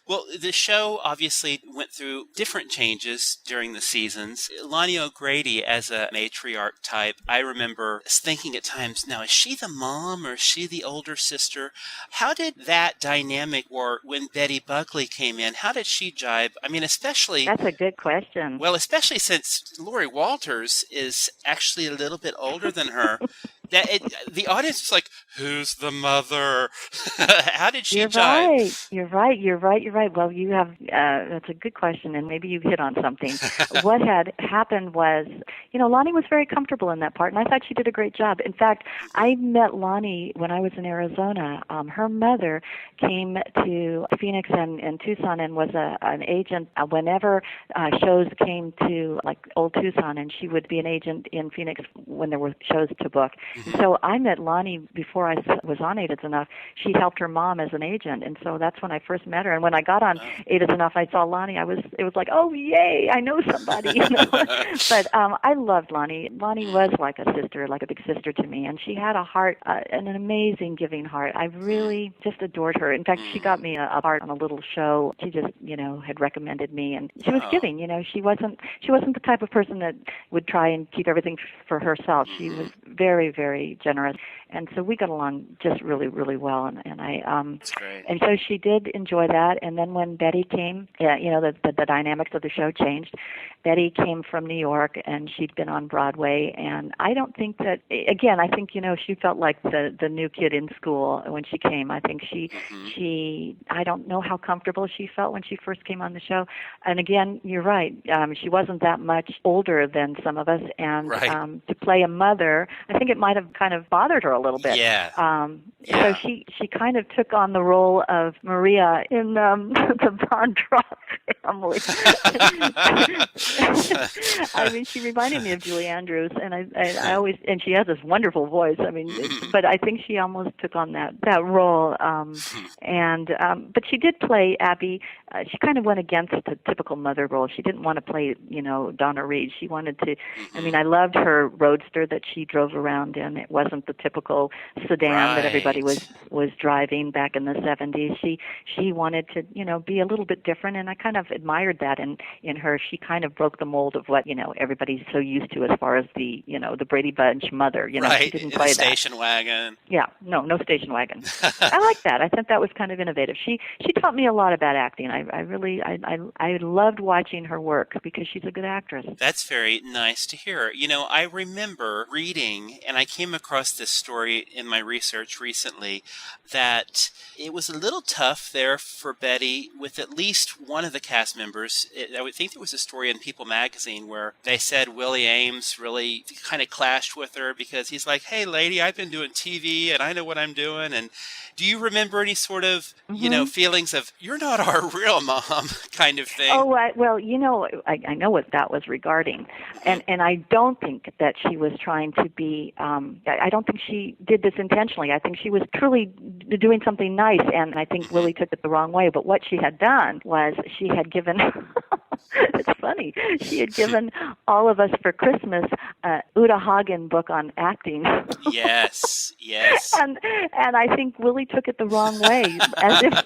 Well, the show obviously went through different changes during the seasons. Lani O'Grady as a matriarch type, I remember thinking at times, now is she the mom or is she the older sister? How did that dynamic work when Betty Buckley came in? How did she jibe? I mean, especially... That's a good question. Well, especially since Lori Walters is actually a little bit older than her. The audience was like, who's the mother? How did she jibe? You're right. Well, you have, that's a good question, and maybe you hit on something. What had happened was, you know, Lani was very comfortable in that part, and I thought she did a great job. In fact, I met Lani when I was in Arizona. Her mother came to Phoenix and Tucson and was an agent whenever shows came to, like, Old Tucson, and she would be an agent in Phoenix when there were shows to book. So I met Lani before I was on Eight Is Enough. She helped her mom as an agent, and so that's when I first met her. And when I got on Eight Is Enough, I saw Lani. It was like, oh, yay, I know somebody. You know? But I loved Lani. Lani was like a sister, like a big sister to me, and she had a heart, an amazing giving heart. I really just adored her. In fact, she got me a part on a little show. She just, you know, had recommended me, and she was giving. You know, she wasn't the type of person that would try and keep everything for herself. She was very, very generous, and so we got along just really, really well. And I That's great. And so she did enjoy that. And then when Betty came, you know, the dynamics of the show changed. Betty came from New York, and she'd been on Broadway. And I don't think that, again, I think, you know, she felt like the new kid in school when she came. I think she I don't know how comfortable she felt when she first came on the show. And again, you're right. She wasn't that much older than some of us, and to play a mother, I think it might have kind of bothered her a little bit. Yeah. So she kind of took on the role of Maria in the Von Trapp family. I mean, she reminded me of Julie Andrews, and I always, and she has this wonderful voice. I mean, but I think she almost took on that role. But she did play Abby. She kind of went against the typical mother role. She didn't want to play, Donna Reed. She wanted to. I mean, I loved her roadster that she drove around in. It wasn't the typical sedan that everybody was driving back in the 70s. She wanted to, be a little bit different, and I kind of admired that in her. She kind of broke the mold of what, everybody's so used to as far as the, the Brady Bunch mother. She didn't play the station wagon. Yeah, no station wagon. I like that. I thought that was kind of innovative. She taught me a lot about acting. I loved watching her work because she's a good actress. That's very nice to hear. I remember reading, and I came across this story in my research recently, that it was a little tough there for Betty with at least one of the cast members. I would think there was a story in People magazine where they said Willie Ames really kind of clashed with her because he's like, hey, lady, I've been doing TV and I know what I'm doing. And do you remember any sort of, feelings of, you're not our real mom kind of thing? Oh, well, I know what that was regarding. And I don't think that she was trying to be, I don't think she did this intentionally. I think she was truly doing something nice, and I think Willie took it the wrong way. But what she had done was she had given, it's funny, she had given all of us for Christmas Uta Hagen book on acting. Yes. And I think Willie took it the wrong way, as if,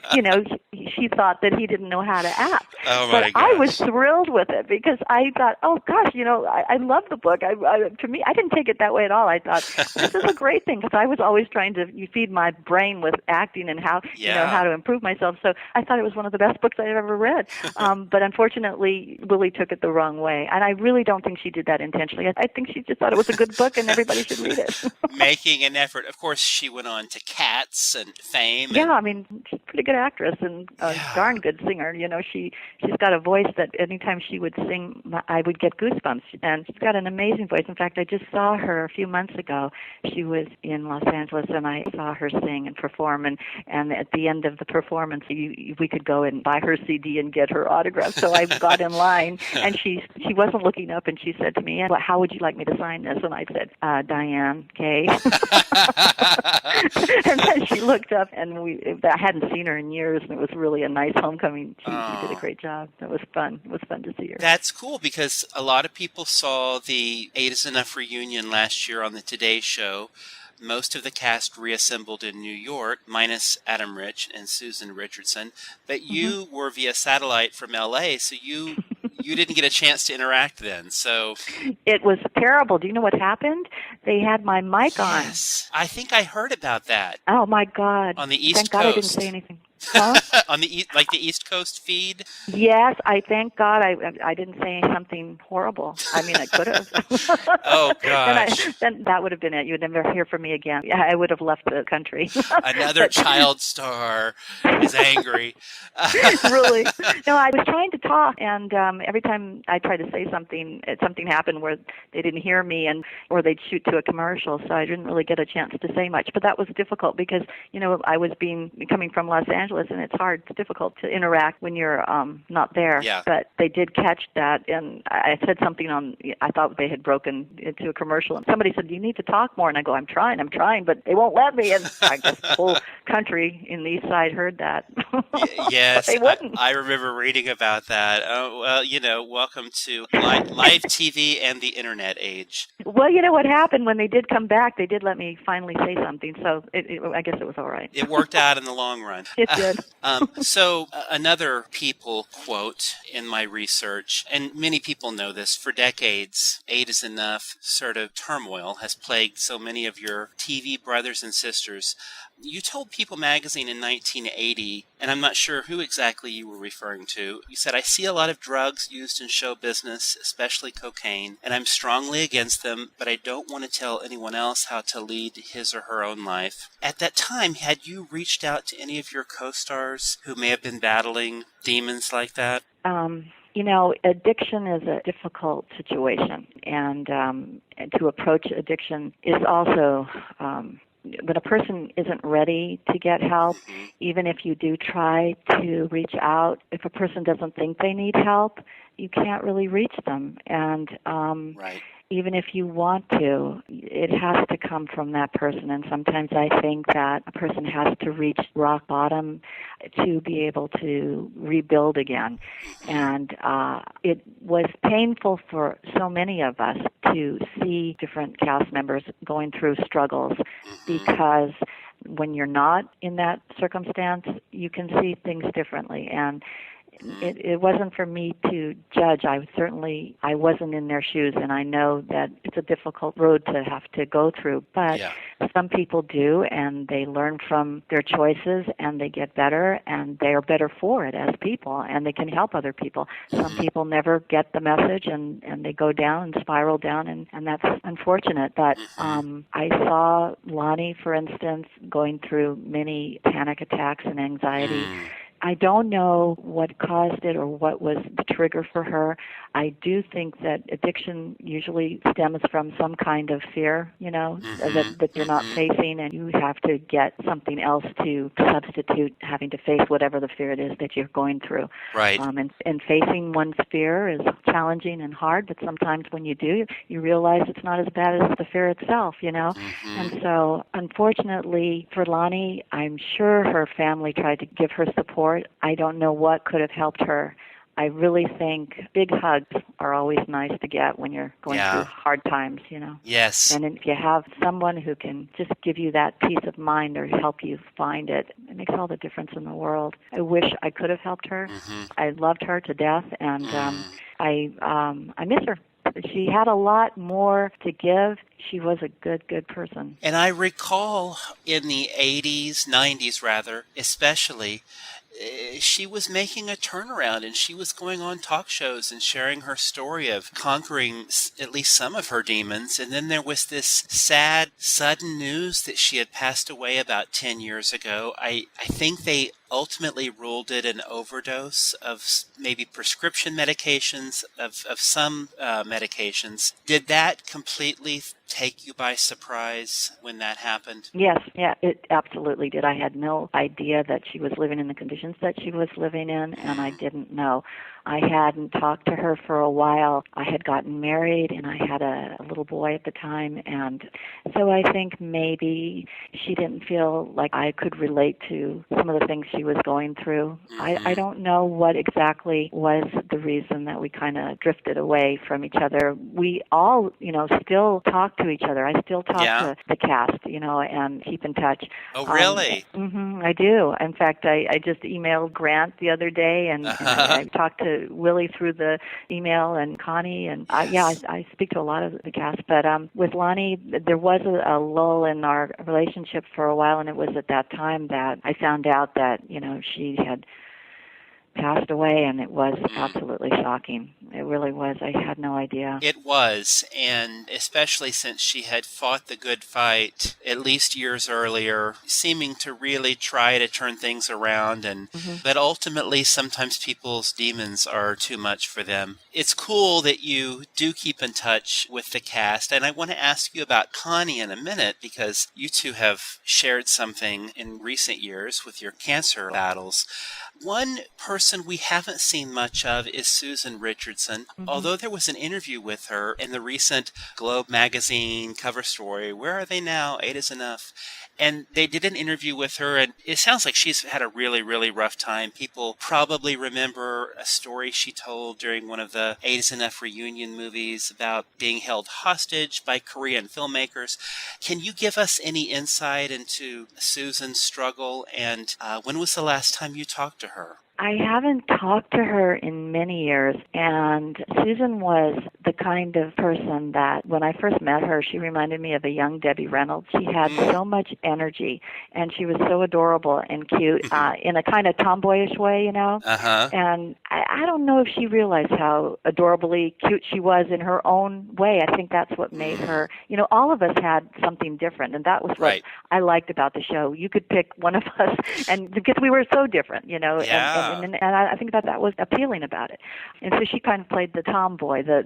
she thought that he didn't know how to act. Oh, my gosh. But I was thrilled with it because I thought, oh, gosh, I love the book. To me, I didn't take it that way at all. I thought, this is a great thing because I was always trying to feed my brain with acting and how, how to improve myself. So I thought it was one of the best books I've ever read. But unfortunately, Willie took it the wrong way. And I really don't think she did that intentionally. I think she just thought it was a good book and everybody should read it. Making an effort. Of course, she went on to Cats and Fame. Yeah, I mean, she's a pretty good actress and a darn good singer. She's got a voice that anytime she would sing, I would get goosebumps. And she's got an amazing voice. In fact, I just saw her a few months ago. She was in Los Angeles, and I saw her sing and perform. And at the end of the performance, we could go and buy her CD and get her autograph. So I got in line, and she wasn't looking up, and she said to me, well, how would you like me to sign this? And I said, Dianne Kay. And then she looked up, and I hadn't seen her in years, and it was really a nice homecoming. She did a great job. It was fun. It was fun to see her. That's cool because a lot of people saw the 8 is Enough reunion last year on the Today Show. Most of the cast reassembled in New York, minus Adam Rich and Susan Richardson. But you were via satellite from L.A., so you didn't get a chance to interact then. So it was terrible. Do you know what happened? They had my mic on. Yes, I think I heard about that. Oh, my God. On the East Thank Coast. God I didn't say anything. Huh? On the East Coast feed? Yes, I thank God I didn't say something horrible. I mean, I could have. Oh, gosh. Then that would have been it. You would never hear from me again. Yeah, I would have left the country. Another child star is angry. Really? No, I was trying to talk, and every time I tried to say something happened where they didn't hear me, or they'd shoot to a commercial, so I didn't really get a chance to say much. But that was difficult because, I was coming from Los Angeles, and it's difficult to interact when you're not there. Yeah. But they did catch that, and I said something I thought they had broken into a commercial, and somebody said, you need to talk more, and I go, I'm trying, but they won't let me, and I guess the whole country in the East Side heard that. Yes, they wouldn't. I remember reading about that. Well, welcome to live TV and the internet age. Well, what happened when they did come back, they did let me finally say something, so I guess it was all right. It worked out in the long run. It did. So another People quote in my research, and many people know this, for decades, 8 is Enough sort of turmoil has plagued so many of your TV brothers and sisters. You told People magazine in 1980, and I'm not sure who exactly you were referring to, you said, I see a lot of drugs used in show business, especially cocaine, and I'm strongly against them, but I don't want to tell anyone else how to lead his or her own life. At that time, had you reached out to any of your co-stars who may have been battling demons like that? Addiction is a difficult situation, and to approach addiction is also when a person isn't ready to get help, even if you do try to reach out, if a person doesn't think they need help, you can't really reach them. And right. even if you want to, it has to come from that person. And sometimes I think that a person has to reach rock bottom to be able to rebuild again. And it was painful for so many of us to see different cast members going through struggles, because when you're not in that circumstance, you can see things differently. And it wasn't for me to judge. I wasn't in their shoes, and I know that it's a difficult road to have to go through. But some people do, and they learn from their choices, and they get better, and they are better for it as people, and they can help other people. Some people never get the message, and they go down and spiral down, and that's unfortunate. But I saw Lani, for instance, going through many panic attacks and anxiety. I don't know what caused it or what was the trigger for her. I do think that addiction usually stems from some kind of fear, that you're not facing, and you have to get something else to substitute having to face whatever the fear it is that you're going through. Right. And facing one's fear is challenging and hard, but sometimes when you do, you realize it's not as bad as the fear itself, And so, unfortunately for Lani, I'm sure her family tried to give her support. I don't know what could have helped her. I really think big hugs are always nice to get when you're going through hard times, Yes. And if you have someone who can just give you that peace of mind or help you find it, it makes all the difference in the world. I wish I could have helped her. I loved her to death, and I miss her. She had a lot more to give. She was a good person. And I recall in the 80s, 90s rather, especially, she was making a turnaround, and she was going on talk shows and sharing her story of conquering at least some of her demons. And then there was this sad, sudden news that she had passed away about 10 years ago. I think they ultimately ruled it an overdose of maybe prescription medications, of some medications. Did that completely take you by surprise when that happened? Yes, it absolutely did. I had no idea that she was living in the conditions that she was living in, and I didn't know. I hadn't talked to her for a while. I had gotten married, and I had a little boy at the time, and so I think maybe she didn't feel like I could relate to some of the things she was going through. I don't know what exactly was the reason that we kind of drifted away from each other. We all, still talk to each other. I still talk to the cast, and keep in touch. Oh, really? I do. In fact, I just emailed Grant the other day, and I talked to Willie through the email, and Connie, and I speak to a lot of the cast. But with Lani, there was a lull in our relationship for a while, and it was at that time that I found out that she had passed away, and it was absolutely shocking. It really was. I had no idea. It was, and especially since she had fought the good fight at least years earlier, seeming to really try to turn things around, and but ultimately sometimes people's demons are too much for them. It's cool that you do keep in touch with the cast, and I want to ask you about Connie in a minute, because you two have shared something in recent years with your cancer battles. One person we haven't seen much of is Susan Richardson, although there was an interview with her in the recent Globe magazine cover story, Where Are They Now? 8 is Enough. And they did an interview with her, and it sounds like she's had a really, really rough time. People probably remember a story she told during one of the 8 is Enough reunion movies about being held hostage by Korean filmmakers. Can you give us any insight into Susan's struggle, and when was the last time you talked to her? I haven't talked to her in many years, and Susan was the kind of person that when I first met her, she reminded me of a young Debbie Reynolds. She had so much energy, and she was so adorable and cute in a kind of tomboyish way, And I don't know if she realized how adorably cute she was in her own way. I think that's what made her, all of us had something different, and that was what I liked about the show. You could pick one of us, and because we were so different, and and I think that was appealing about it. And so she kind of played the tomboy, the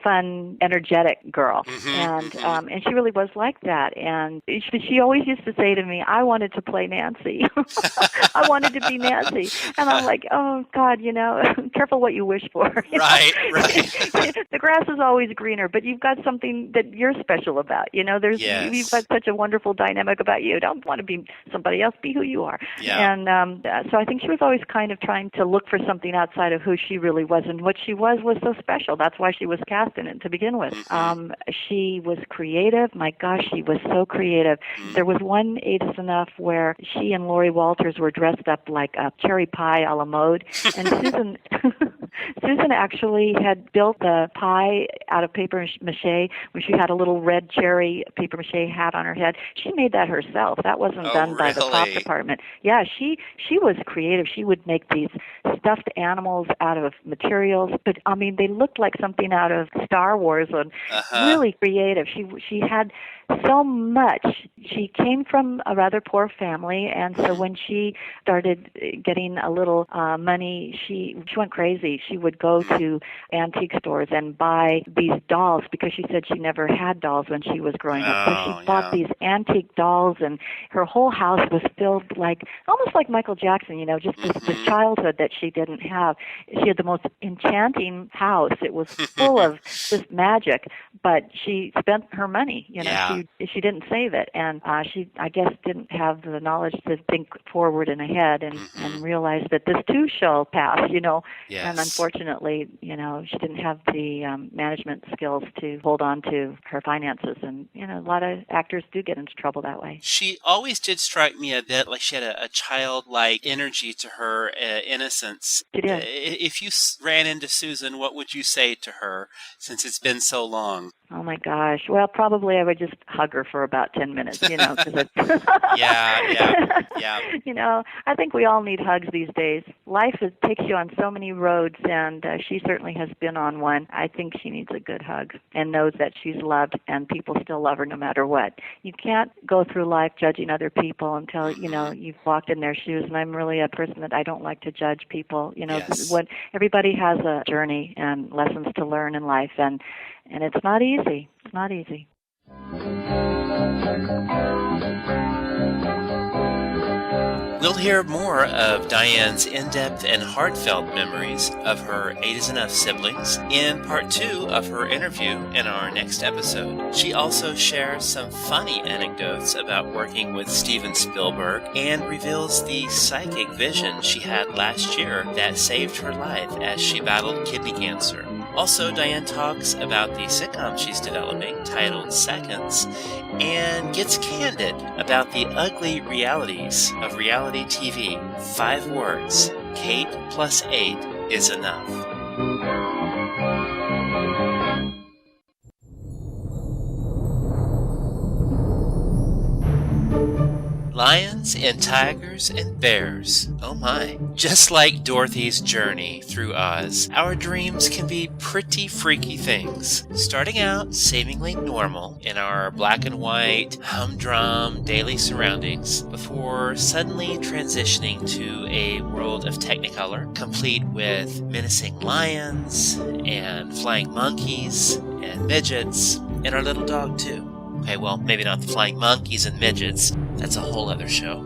fun, energetic girl, and she really was like that. And she always used to say to me, "I wanted to play Nancy. I wanted to be Nancy." And I'm like, "Oh God, careful what you wish for." Right. The grass is always greener, but you've got something that you're special about. You've got such a wonderful dynamic about you. Don't want to be somebody else. Be who you are. Yeah. And so I think she was always kind of trying to look for something outside of who she really was, and what she was so special. That's why she was cast in it to begin with. She was creative. My gosh, she was so creative. There was one Eight is Enough where she and Lori Walters were dressed up like a cherry pie a la mode, and Susan actually had built the pie out of paper mache when she had a little red cherry paper mache hat on her head. She made that herself. That wasn't done by the prop department. Yeah, she was creative. She would make these stuffed animals out of materials, but they looked like something out of Star Wars, and really creative. She had so much. She came from a rather poor family, and so when she started getting a little money, she went crazy. She would go to antique stores and buy these dolls because she said she never had dolls when she was growing up. So she bought these antique dolls, and her whole house was filled almost like Michael Jackson, just this childhood that she didn't have. She had the most enchanting house. It was full of just magic, but she spent her money. She didn't save it, and she, I guess, didn't have the knowledge to think forward and ahead and realize that this too shall pass. Yes. And unfortunately, she didn't have the management skills to hold on to her finances, and a lot of actors do get into trouble that way. She always did strike me a bit like she had a childlike energy to her, innocence. She did. If you ran into Susan, what would you say to her, since it's been so long? Oh my gosh. Well, probably I would just hug her for about 10 minutes, because it's Yeah. I think we all need hugs these days. Life takes you on so many roads, and she certainly has been on one. I think she needs a good hug and knows that she's loved, and people still love her no matter what. You can't go through life judging other people until, you've walked in their shoes, and I'm really a person that I don't like to judge people. Yes. When everybody has a journey and lessons to learn in life, and it's not easy. It's not easy. We'll hear more of Dianne's in-depth and heartfelt memories of her Eight is Enough siblings in part 2 of her interview in our next episode. She also shares some funny anecdotes about working with Steven Spielberg and reveals the psychic vision she had last year that saved her life as she battled kidney cancer. Also, Dianne talks about the sitcom she's developing titled Seconds and gets candid about the ugly realities of reality TV. 5 words: Kate plus 8 is enough. Lions and tigers and bears. Oh my. Just like Dorothy's journey through Oz, our dreams can be pretty freaky things. Starting out seemingly normal in our black and white, humdrum daily surroundings, before suddenly transitioning to a world of Technicolor, complete with menacing lions and flying monkeys and midgets, and our little dog too. Okay, well, maybe not the flying monkeys and midgets. That's a whole other show.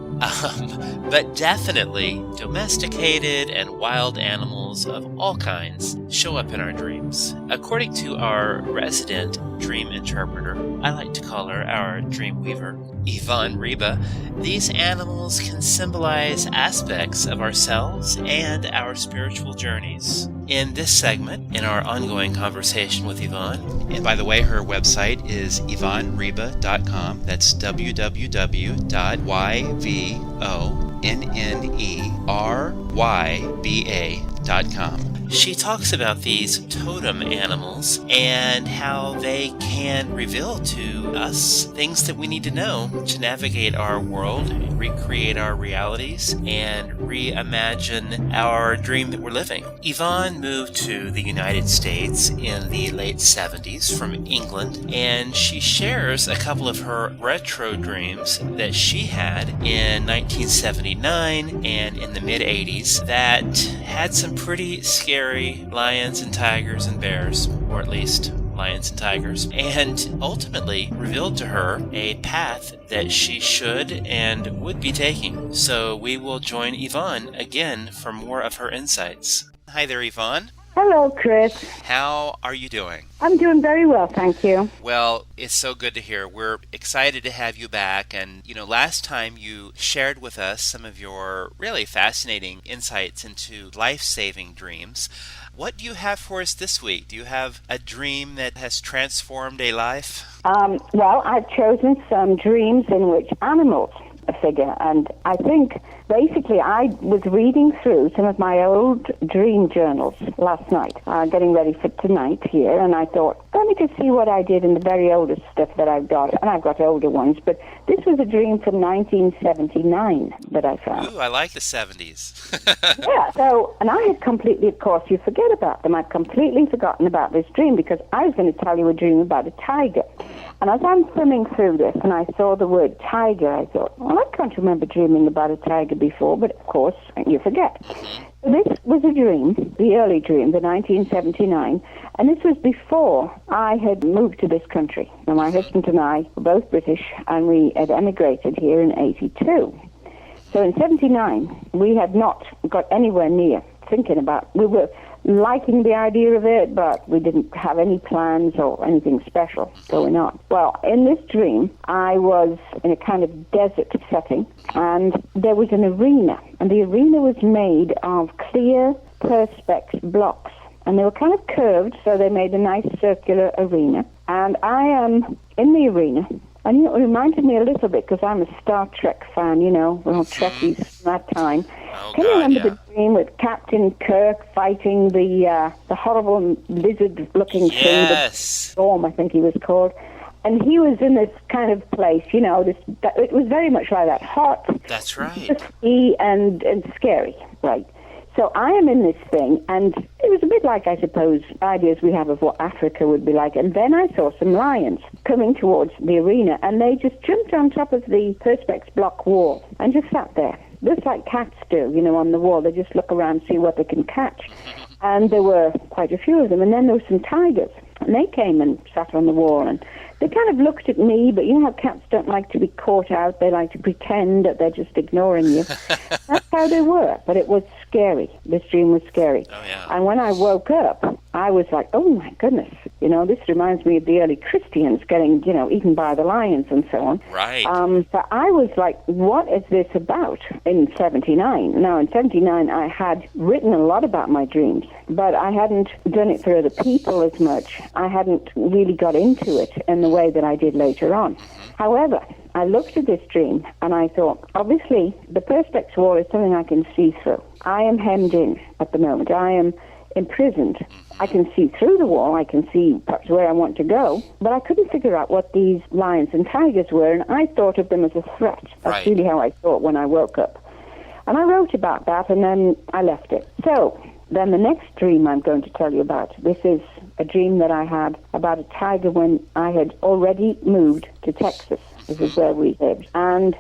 But definitely domesticated and wild animals of all kinds show up in our dreams. According to our resident dream interpreter, I like to call her our dream weaver, Yvonne Reba, these animals can symbolize aspects of ourselves and our spiritual journeys. In this segment, in our ongoing conversation with Yvonne, and by the way, her website is YvonneReba.com. That's www.yvonneryba.com. she talks about these totem animals and how they can reveal to us things that we need to know to navigate our world, recreate our realities, and reimagine our dream that we're living. Yvonne moved to the United States in the late 70s from England, and she shares a couple of her retro dreams that she had in 1979 and in the mid-80s that had some pretty scary lions and tigers and bears, or at least lions and tigers, and ultimately revealed to her a path that she should and would be taking. So we will join Yvonne again for more of her insights. Hi there, Yvonne. Hello, Chris. How are you doing? I'm doing very well, thank you. Well, it's so good to hear. We're excited to have you back. And, last time you shared with us some of your really fascinating insights into life-saving dreams. What do you have for us this week? Do you have a dream that has transformed a life? Well, I've chosen some dreams in which animals figure, and I think basically I was reading through some of my old dream journals last night, getting ready for tonight here, and I thought, let me just see what I did in the very oldest stuff that I've got, and I've got older ones, but this was a dream from 1979 that I found. Ooh, I like the 70s. Yeah, so, and I had completely, of course, you forget about them. I'd completely forgotten about this dream because I was going to tell you a dream about a tiger. And as I'm thumbing through this and I saw the word tiger, I thought, well, I can't remember dreaming about a tiger before, but of course, you forget. So this was a dream, the early dream, the 1979, and this was before I had moved to this country. Now, my husband and I were both British, and we had emigrated here in 82. So in 79, we had not got anywhere near thinking about, we were liking the idea of it, but we didn't have any plans or anything special going on. Well, in this dream, I was in a kind of desert setting, and there was an arena, and the arena was made of clear perspex blocks, and they were kind of curved, so they made a nice circular arena, and I am in the arena. And, it reminded me a little bit, because I'm a Star Trek fan, we're all Trekkies from that time. Can you remember the dream with Captain Kirk fighting the horrible lizard-looking thing? Yes. Storm, I think he was called. And he was in this kind of place, it was very much like that, hot. That's right. Risky and scary, right? So I am in this thing, and it was a bit like, I suppose, ideas we have of what Africa would be like. And then I saw some lions coming towards the arena, and they just jumped on top of the perspex block wall and just sat there, just like cats do, on the wall. They just look around, see what they can catch. And there were quite a few of them. And then there were some tigers, and they came and sat on the wall, and they kind of looked at me, but you know how cats don't like to be caught out. They like to pretend that they're just ignoring you. That's how they were, but it was scary. This dream was scary. Oh, yeah. And when I woke up, I was like, oh, my goodness. This reminds me of the early Christians getting, eaten by the lions and so on. Right. So I was like, what is this about in 79? Now, in 79, I had written a lot about my dreams, but I hadn't done it for other people as much. I hadn't really got into it in the way that I did later on. However, I looked at this dream and I thought, obviously, the perspex wall is something I can see through. I am hemmed in at the moment. I am imprisoned. I can see through the wall. I can see perhaps where I want to go, but I couldn't figure out what these lions and tigers were, and I thought of them as a threat. That's really how I thought when I woke up. And I wrote about that, and then I left it. So then the next dream I'm going to tell you about, this is a dream that I had about a tiger when I had already moved to Texas. This is where we lived. And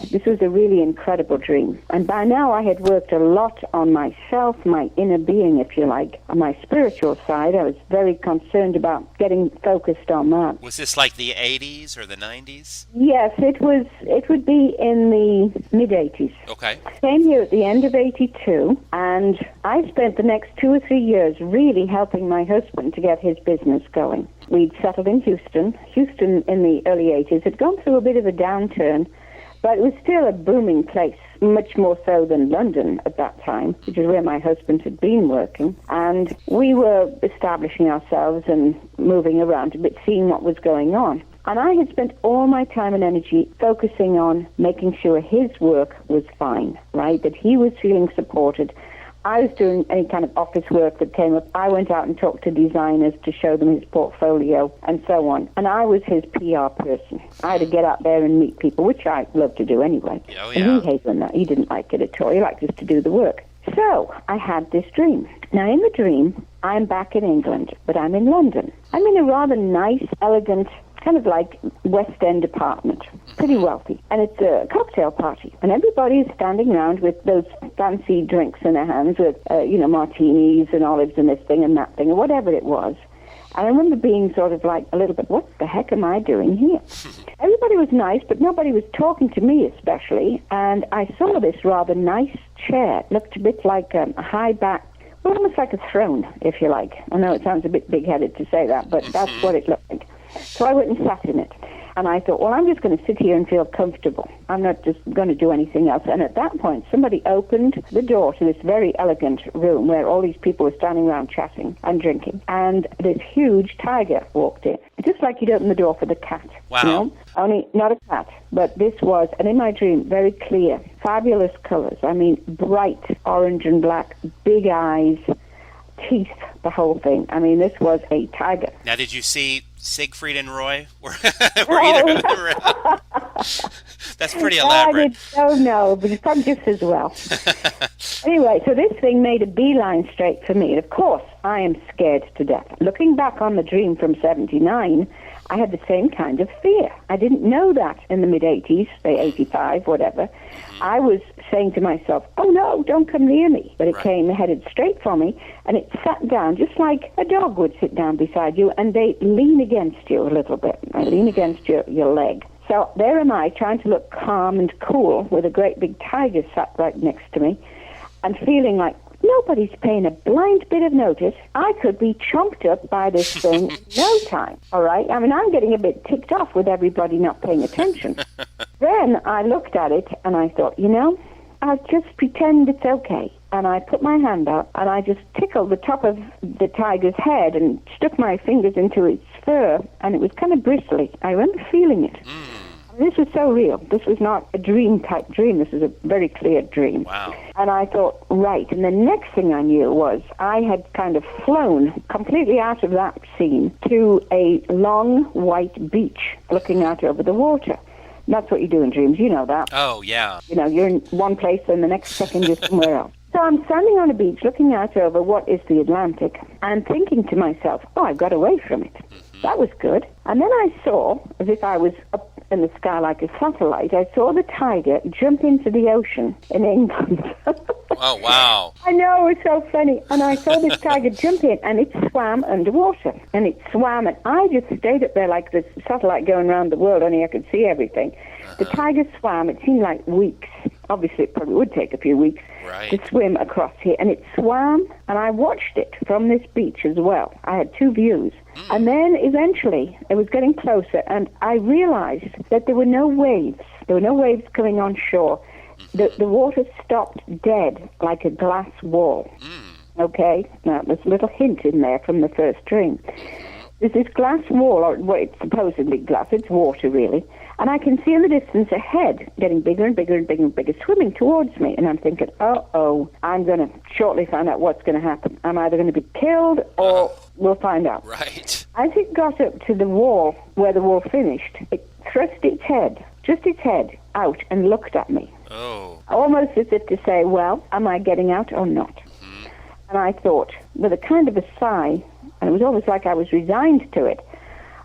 this was a really incredible dream. And by now I had worked a lot on myself, my inner being, if you like, on my spiritual side. I was very concerned about getting focused on that. Was this like the 80s or the 90s? Yes, it would be in the mid-80s. Okay. I came here at the end of 82, and I spent the next 2 or 3 years really helping my husband to get his business going. We'd settled in Houston. Houston in the early 80s had gone through a bit of a downturn, but it was still a booming place, much more so than London at that time, which is where my husband had been working. And we were establishing ourselves and moving around a bit, seeing what was going on. And I had spent all my time and energy focusing on making sure his work was fine, right, that he was feeling supported. I was doing any kind of office work that came up. I went out and talked to designers to show them his portfolio and so on. And I was his PR person. I had to get out there and meet people, which I love to do anyway. Oh, yeah. And he hated that. He didn't like it at all. He liked us to do the work. So I had this dream. Now, in the dream, I'm back in England, but I'm in London. I'm in a rather nice, elegant, kind of like West End apartment, pretty wealthy. And it's a cocktail party. And everybody is standing around with those fancy drinks in their hands with, martinis and olives and this thing and that thing, or whatever it was. And I remember being sort of like a little bit, what the heck am I doing here? Everybody was nice, but nobody was talking to me especially. And I saw this rather nice chair. It looked a bit like a high back, well, almost like a throne, if you like. I know it sounds a bit big-headed to say that, but that's what it looked like. So I went and sat in it. And I thought, well, I'm just going to sit here and feel comfortable. I'm not just going to do anything else. And at that point, somebody opened the door to this very elegant room where all these people were standing around chatting and drinking. And this huge tiger walked in, just like you'd open the door for the cat. Wow. You know? Only not a cat, but this was, and in my dream, very clear, fabulous colors. I mean, bright orange and black, big eyes, teeth, the whole thing. I mean, this was a tiger. Now, did you see Siegfried and Roy? Were either of them around? That's pretty elaborate. Oh, no, but it's probably just as well. Anyway, so this thing made a beeline straight for me. And of course, I am scared to death. Looking back on the dream from 79, I had the same kind of fear. I didn't know that in the mid-80s, say 85, whatever. I was saying to myself, oh, no, don't come near me. But it came headed straight for me, and it sat down just like a dog would sit down beside you, and they lean against you a little bit. They lean against your leg. So there am I, trying to look calm and cool with a great big tiger sat right next to me, and feeling like nobody's paying a blind bit of notice. I could be chomped up by this thing in no time, all right? I mean, I'm getting a bit ticked off with everybody not paying attention. Then I looked at it, and I thought, I'll just pretend it's okay. And I put my hand out, and I just tickled the top of the tiger's head and stuck my fingers into its fur, and it was kind of bristly. I remember feeling it. This was so real. This was not a dream-type dream. This was a very clear dream. Wow. And I thought, right. And the next thing I knew was I had kind of flown completely out of that scene to a long white beach looking out over the water. That's what you do in dreams. You know that. Oh, yeah. You're in one place and the next second you're somewhere else. So I'm standing on a beach looking out over what is the Atlantic and thinking to myself, I got away from it. That was good. And then I saw, as if I was up in the sky like a satellite, I saw the tiger jump into the ocean in England. Oh, wow. I know, it was so funny. And I saw this tiger jump in, and it swam underwater. And it swam, and I just stayed up there like this satellite going around the world, only I could see everything. The tiger swam, it seemed like weeks. Obviously, it probably would take a few weeks to swim across here. And it swam, and I watched it from this beach as well. I had two views. And then eventually, it was getting closer, and I realized that there were no waves. There were no waves coming on shore. The water stopped dead like a glass wall. Okay? Now, there's a little hint in there from the first dream. There's this glass wall, or well, it's supposedly glass, it's water really, and I can see in the distance a head getting bigger and bigger and bigger and bigger, swimming towards me, and I'm thinking, I'm going to shortly find out what's going to happen. I'm either going to be killed or we'll find out. Right. As it got up to the wall, where the wall finished, it thrust its head, just its head, out and looked at me. Oh. Almost as if to say, well, am I getting out or not? And I thought, with a kind of a sigh, and it was almost like I was resigned to it,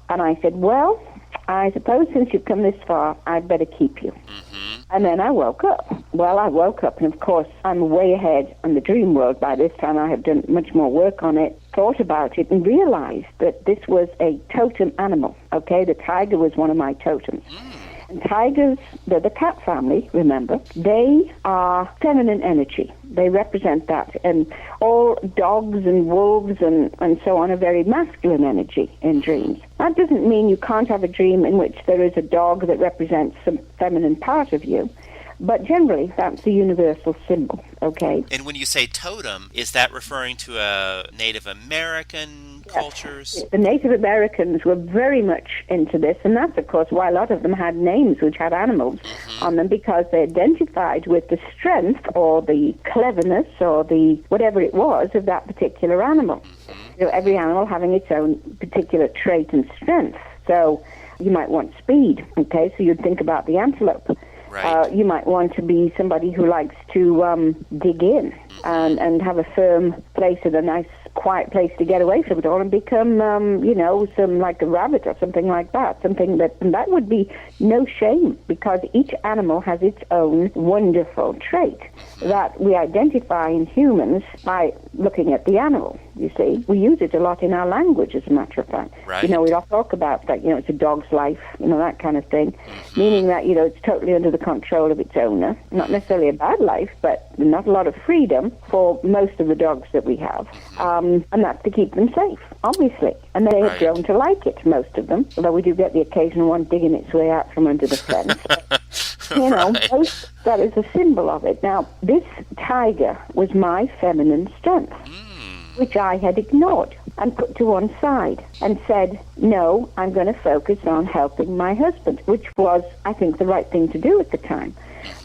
and I said, well, I suppose since you've come this far, I'd better keep you. And then I woke up. Well, I woke up, and of course, I'm way ahead in the dream world. By this time, I have done much more work on it, thought about it, and realized that this was a totem animal, okay? The tiger was one of my totems. And tigers, they're the cat family, remember. They are feminine energy. They represent that. And all dogs and wolves and so on are very masculine energy in dreams. That doesn't mean you can't have a dream in which there is a dog that represents some feminine part of you. But generally, that's the universal symbol, okay? And when you say totem, is that referring to a Native American cultures? The Native Americans were very much into this, and that's, of course, why a lot of them had names which had animals on them, because they identified with the strength or the cleverness or the whatever it was of that particular animal. You know, every animal having its own particular trait and strength. So you might want speed, okay? So you'd think about the antelope. Right. You might want to be somebody who likes to dig in and have a firm place and a nice quiet place to get away from it all and become, some like a rabbit or something like that. And that would be no shame, because each animal has its own wonderful trait that we identify in humans by looking at the animal, you see. We use it a lot in our language, as a matter of fact. Right. You know, we often talk about that, it's a dog's life, that kind of thing, meaning that, it's totally under the control of its owner. Not necessarily a bad life, but not a lot of freedom for most of the dogs that we have. And that's to keep them safe, obviously. And they have grown to like it, most of them, although we do get the occasional one digging its way out from under the fence. That is a symbol of it. Now, this tiger was my feminine strength, which I had ignored and put to one side and said, no, I'm going to focus on helping my husband, which was, I think, the right thing to do at the time.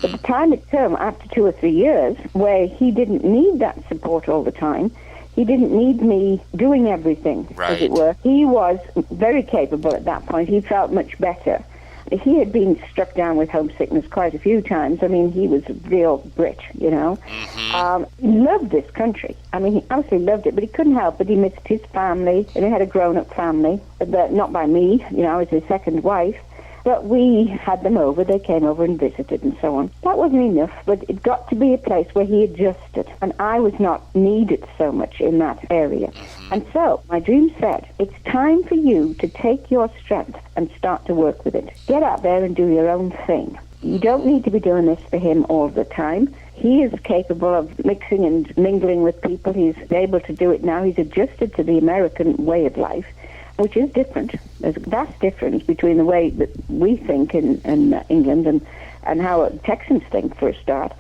But the time had come after 2 or 3 years where he didn't need that support all the time. He didn't need me doing everything, as it were. He was very capable at that point. He felt much better. He had been struck down with homesickness quite a few times. I mean, he was a real Brit, He loved this country. I mean, he absolutely loved it, but he couldn't help it. He missed his family, and he had a grown-up family, but not by me. I was his second wife. But we had them over. They came over and visited and so on. That wasn't enough, but it got to be a place where he adjusted, and I was not needed so much in that area. And so my dream said, it's time for you to take your strength and start to work with it. Get out there and do your own thing. You don't need to be doing this for him all the time. He is capable of mixing and mingling with people. He's able to do it now. He's adjusted to the American way of life, which is different. There's a vast difference between the way that we think in England and how Texans think, for a start.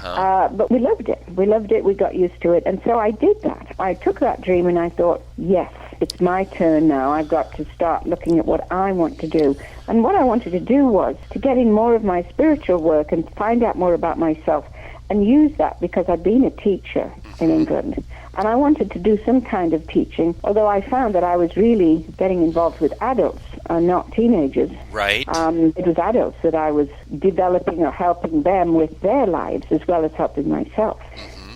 But we loved it. We got used to it. And so I did that. I took that dream and I thought, yes, it's my turn now. I've got to start looking at what I want to do. And what I wanted to do was to get in more of my spiritual work and find out more about myself and use that, because I'd been a teacher in England. And I wanted to do some kind of teaching, although I found that I was really getting involved with adults and not teenagers. Right. It was adults that I was developing or helping them with their lives as well as helping myself.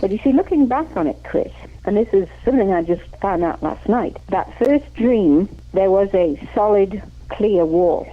But you see, looking back on it, Chris, and this is something I just found out last night, that first dream, there was a solid, clear wall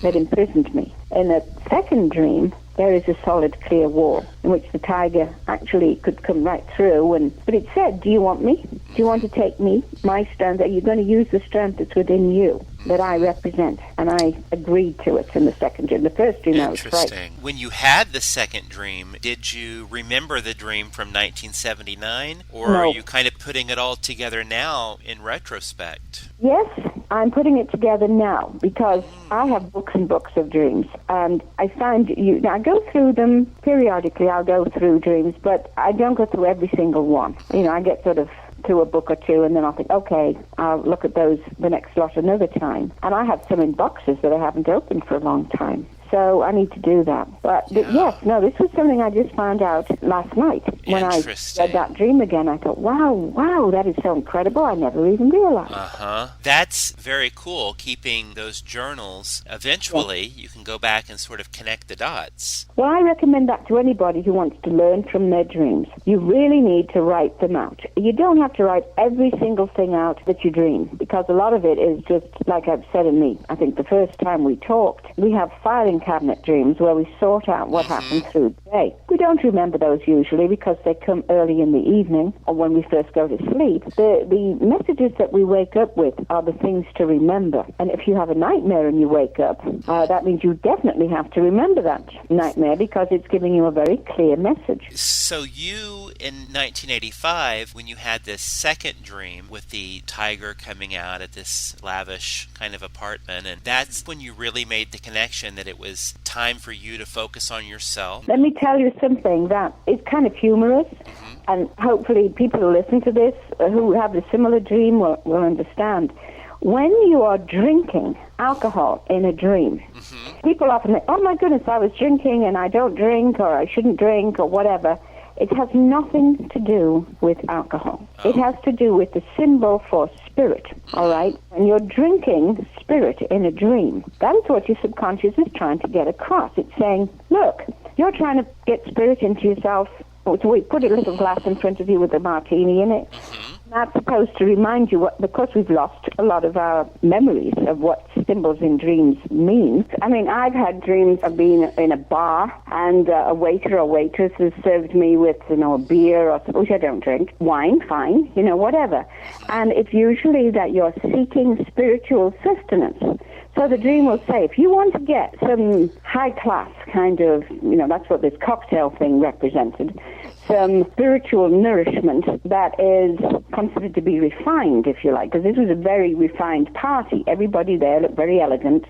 that imprisoned me. In the second dream, there is a solid, clear wall in which the tiger actually could come right through. But it said, do you want me? Do you want to take me, my strength? Are you going to use the strength that's within you that I represent? And I agreed to it in the second dream. The first dream, I was right. When you had the second dream, did you remember the dream from 1979? Or are you kind of putting it all together now in retrospect? Yes, I'm putting it together now because I have books and books of dreams. And I find I go through them periodically. I'll go through dreams, but I don't go through every single one. I get sort of through a book or two, and then I'll think, okay, I'll look at those the next lot another time. And I have some in boxes that I haven't opened for a long time. So I need to do that. But this was something I just found out last night when I read that dream again. I thought, wow, that is so incredible. I never even realized. That's very cool, keeping those journals. Eventually, you can go back and sort of connect the dots. Well, I recommend that to anybody who wants to learn from their dreams. You really need to write them out. You don't have to write every single thing out that you dream, because a lot of it is just, like I've said I think the first time we talked, we have filing cabinet dreams where we sort out what happened through the day. We don't remember those usually because they come early in the evening or when we first go to sleep. The messages that we wake up with are the things to remember. And if you have a nightmare and you wake up, that means you definitely have to remember that nightmare because it's giving you a very clear message. So you, in 1985, when you had this second dream with the tiger coming out at this lavish kind of apartment, and that's when you really made the connection that it was time for you to focus on yourself? Let me tell you something that is kind of humorous. and hopefully people who listen to this who have a similar dream will understand. When you are drinking alcohol in a dream, people often think, oh my goodness, I was drinking and I don't drink, or I shouldn't drink, or whatever. It has nothing to do with alcohol. It has to do with the symbol for spirit, all right? When you're drinking spirit in a dream, that is what your subconscious is trying to get across. It's saying, look, you're trying to get spirit into yourself. So we put a little glass in front of you with a martini in it. That's supposed to remind you, because we've lost a lot of our memories of what symbols in dreams mean. I mean, I've had dreams of being in a bar and a waiter or waitress has served me with, a beer or something, which I don't drink. Wine, fine, whatever. And it's usually that you're seeking spiritual sustenance. So the dream will say, if you want to get some high-class kind of, that's what this cocktail thing represented, some spiritual nourishment that is considered to be refined, if you like, because this was a very refined party. Everybody there looked very elegant.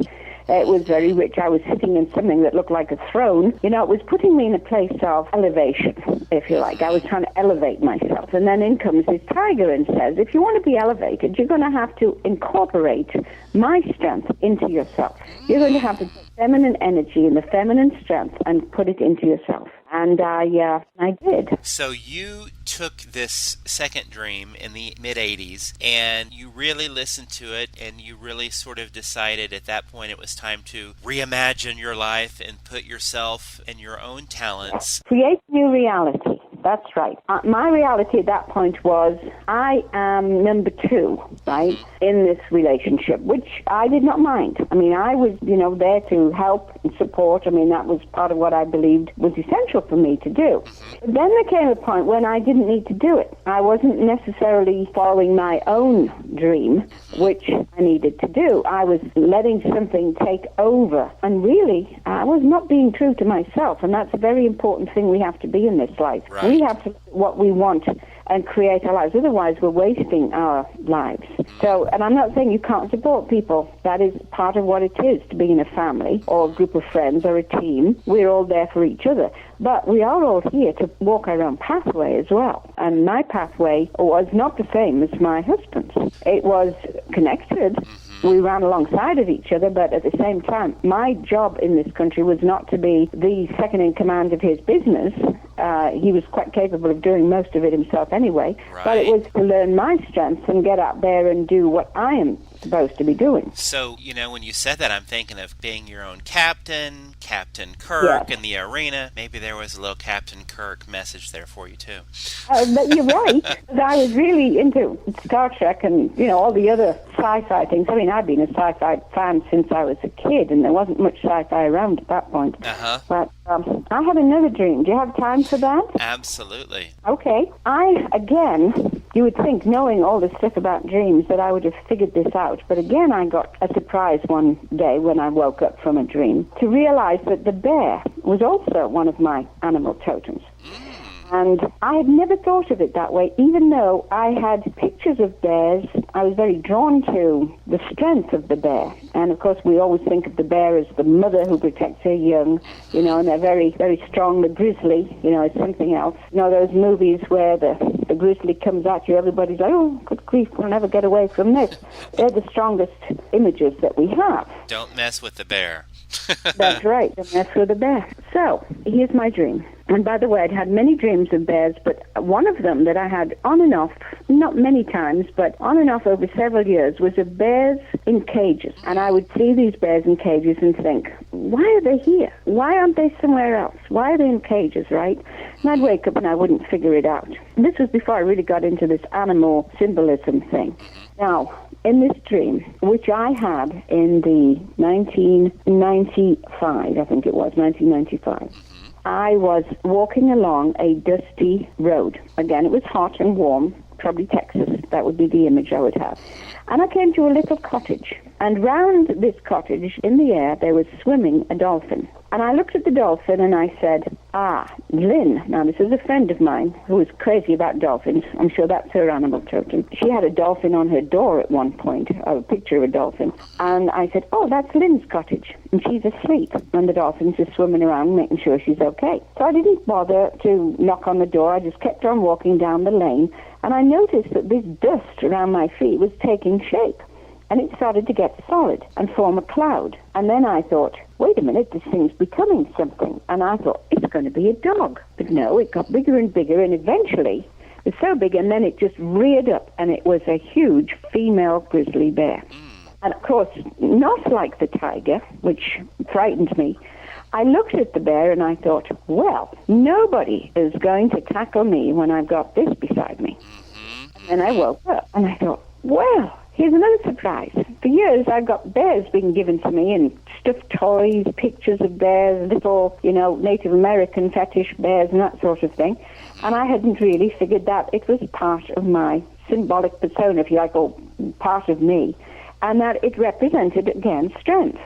It was very rich. I was sitting in something that looked like a throne. It was putting me in a place of elevation, if you like. I was trying to elevate myself. And then in comes this tiger and says, if you want to be elevated, you're going to have to incorporate my strength into yourself. You're going to have to take feminine energy and the feminine strength and put it into yourself. And I did. So you took this second dream in the mid-'80s, and you really listened to it, and you really sort of decided at that point it was time to reimagine your life and put yourself and your own talents. Create new reality. That's right. My reality at that point was I am number 2, right, in this relationship, which I did not mind. I mean, I was, there to help and support. I mean, that was part of what I believed was essential for me to do. But then there came a point when I didn't need to do it. I wasn't necessarily following my own dream, which I needed to do. I was letting something take over. And really, I was not being true to myself. And that's a very important thing we have to be in this life. Right. We have to do what we want and create our lives. Otherwise, we're wasting our lives. So, and I'm not saying you can't support people. That is part of what it is to be in a family or a group of friends or a team. We're all there for each other. But we are all here to walk our own pathway as well. And my pathway was not the same as my husband's. It was connected. We ran alongside of each other, but at the same time, my job in this country was not to be the second in command of his business. He was quite capable of doing most of it himself anyway. Right. But it was to learn my strengths and get out there and do what I am supposed to be doing. So, when you said that, I'm thinking of being your own captain, Captain Kirk in the arena. Maybe there was a little Captain Kirk message there for you, too. But you're right. I was really into Star Trek and, all the other sci-fi things. I mean, I've been a sci-fi fan since I was a kid, and there wasn't much sci-fi around at that point. But I had another dream. Do you have time for that? Absolutely. Okay. You would think, knowing all this stuff about dreams, that I would have figured this out. But again, I got a surprise one day when I woke up from a dream to realize that the bear was also one of my animal totems. And I had never thought of it that way, even though I had pictures of bears. I was very drawn to the strength of the bear. And, of course, we always think of the bear as the mother who protects her young, and they're very, very strong. The grizzly, is something else. Those movies where the grizzly comes at you, everybody's like, oh, good grief, we'll never get away from this. They're the strongest images that we have. Don't mess with the bear. That's right, don't mess with the bear. So, here's my dream. And by the way, I'd had many dreams of bears, but one of them that I had on and off, not many times, but on and off over several years, was of bears in cages. And I would see these bears in cages and think, why are they here? Why aren't they somewhere else? Why are they in cages, right? And I'd wake up and I wouldn't figure it out. This was before I really got into this animal symbolism thing. Now, in this dream, which I had in the 1995, I think it was, 1995, I was walking along a dusty road. Again, it was hot and warm, probably Texas. That would be the image I would have. And I came to a little cottage. And round this cottage, in the air, there was swimming a dolphin. And I looked at the dolphin and I said, Lynn. Now, this is a friend of mine who was crazy about dolphins. I'm sure that's her animal totem. She had a dolphin on her door at one point, a picture of a dolphin. And I said, that's Lynn's cottage. And she's asleep. And the dolphin's just swimming around, making sure she's okay. So I didn't bother to knock on the door. I just kept on walking down the lane. And I noticed that this dust around my feet was taking shape. And it started to get solid and form a cloud. And then I thought, wait a minute, this thing's becoming something. And I thought, it's going to be a dog. But no, it got bigger and bigger, and eventually it was so big, and then it just reared up, and it was a huge female grizzly bear. And of course, not like the tiger, which frightened me. I looked at the bear and I thought, well, nobody is going to tackle me when I've got this beside me. And I woke up and I thought, well, here's another surprise. For years, I've got bears being given to me and stuffed toys, pictures of bears, little, Native American fetish bears and that sort of thing. And I hadn't really figured that it was part of my symbolic persona, if you like, or part of me. And that it represented, again, strength.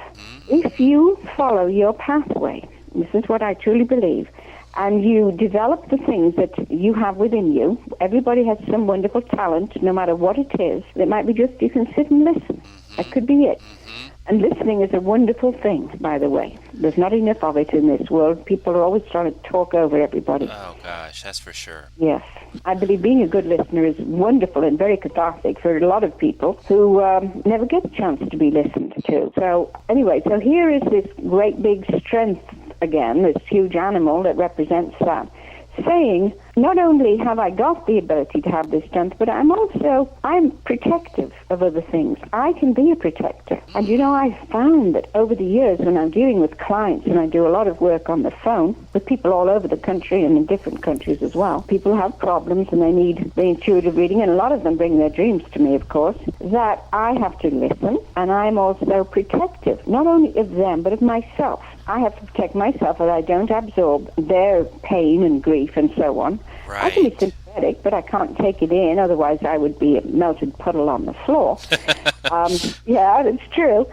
If you follow your pathway, this is what I truly believe, and you develop the things that you have within you. Everybody has some wonderful talent, no matter what it is. It might be just you can sit and listen. That could be it. And listening is a wonderful thing, by the way. There's not enough of it in this world. People are always trying to talk over everybody. Oh, gosh, that's for sure. Yes. I believe being a good listener is wonderful and very cathartic for a lot of people who never get a chance to be listened to. So, anyway, so here is this great big strength again, this huge animal that represents that, saying, not only have I got the ability to have this strength, but I'm protective of other things. I can be a protector. And I found that over the years when I'm dealing with clients, and I do a lot of work on the phone with people all over the country and in different countries as well, people have problems and they need the intuitive reading, and a lot of them bring their dreams to me, of course, that I have to listen, and I'm also protective, not only of them, but of myself. I have to protect myself that I don't absorb their pain and grief and so on. Right. I can be sympathetic, but I can't take it in, otherwise I would be a melted puddle on the floor. Yeah, that's true.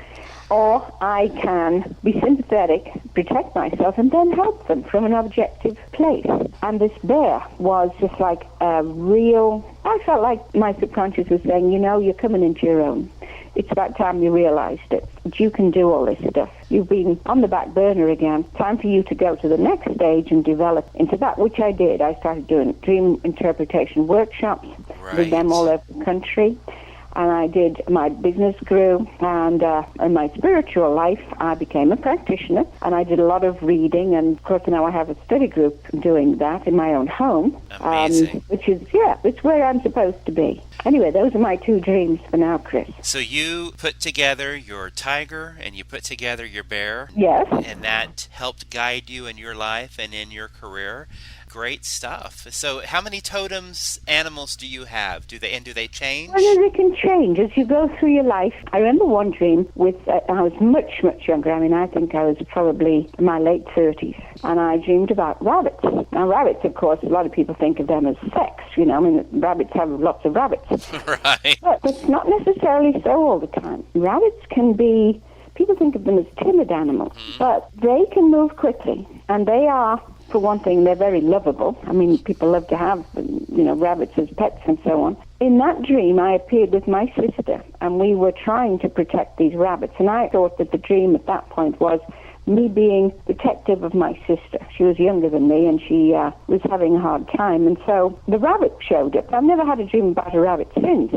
Or I can be sympathetic, protect myself, and then help them from an objective place. And this bear was just like a real... I felt like my subconscious was saying, you're coming into your own. It's about time you realized it. You can do all this stuff. You've been on the back burner again. Time for you to go to the next stage and develop into that, which I did. I started doing dream interpretation workshops. Right. Did them all over the country. And I did, my business grew, and in my spiritual life, I became a practitioner, and I did a lot of reading, and of course now I have a study group doing that in my own home. Amazing. Which is, it's where I'm supposed to be. Anyway, those are my two dreams for now, Chris. So you put together your tiger and you put together your bear. Yes. And that helped guide you in your life and in your career. Great stuff. So how many totems, animals do you have? Do they change? Well, they can change as you go through your life. I remember one dream with, I was much, much younger. I mean, I think I was probably in my late 30s. And I dreamed about rabbits. Now, rabbits, of course, a lot of people think of them as sex, rabbits have lots of rabbits. Right. But it's not necessarily so all the time. Rabbits can be, people think of them as timid animals, but they can move quickly. And they are, for one thing, they're very lovable. I mean, people love to have, rabbits as pets and so on. In that dream, I appeared with my sister, and we were trying to protect these rabbits. And I thought that the dream at that point was me being protective of my sister. She was younger than me, and she was having a hard time. And so the rabbit showed up. I've never had a dream about a rabbit since.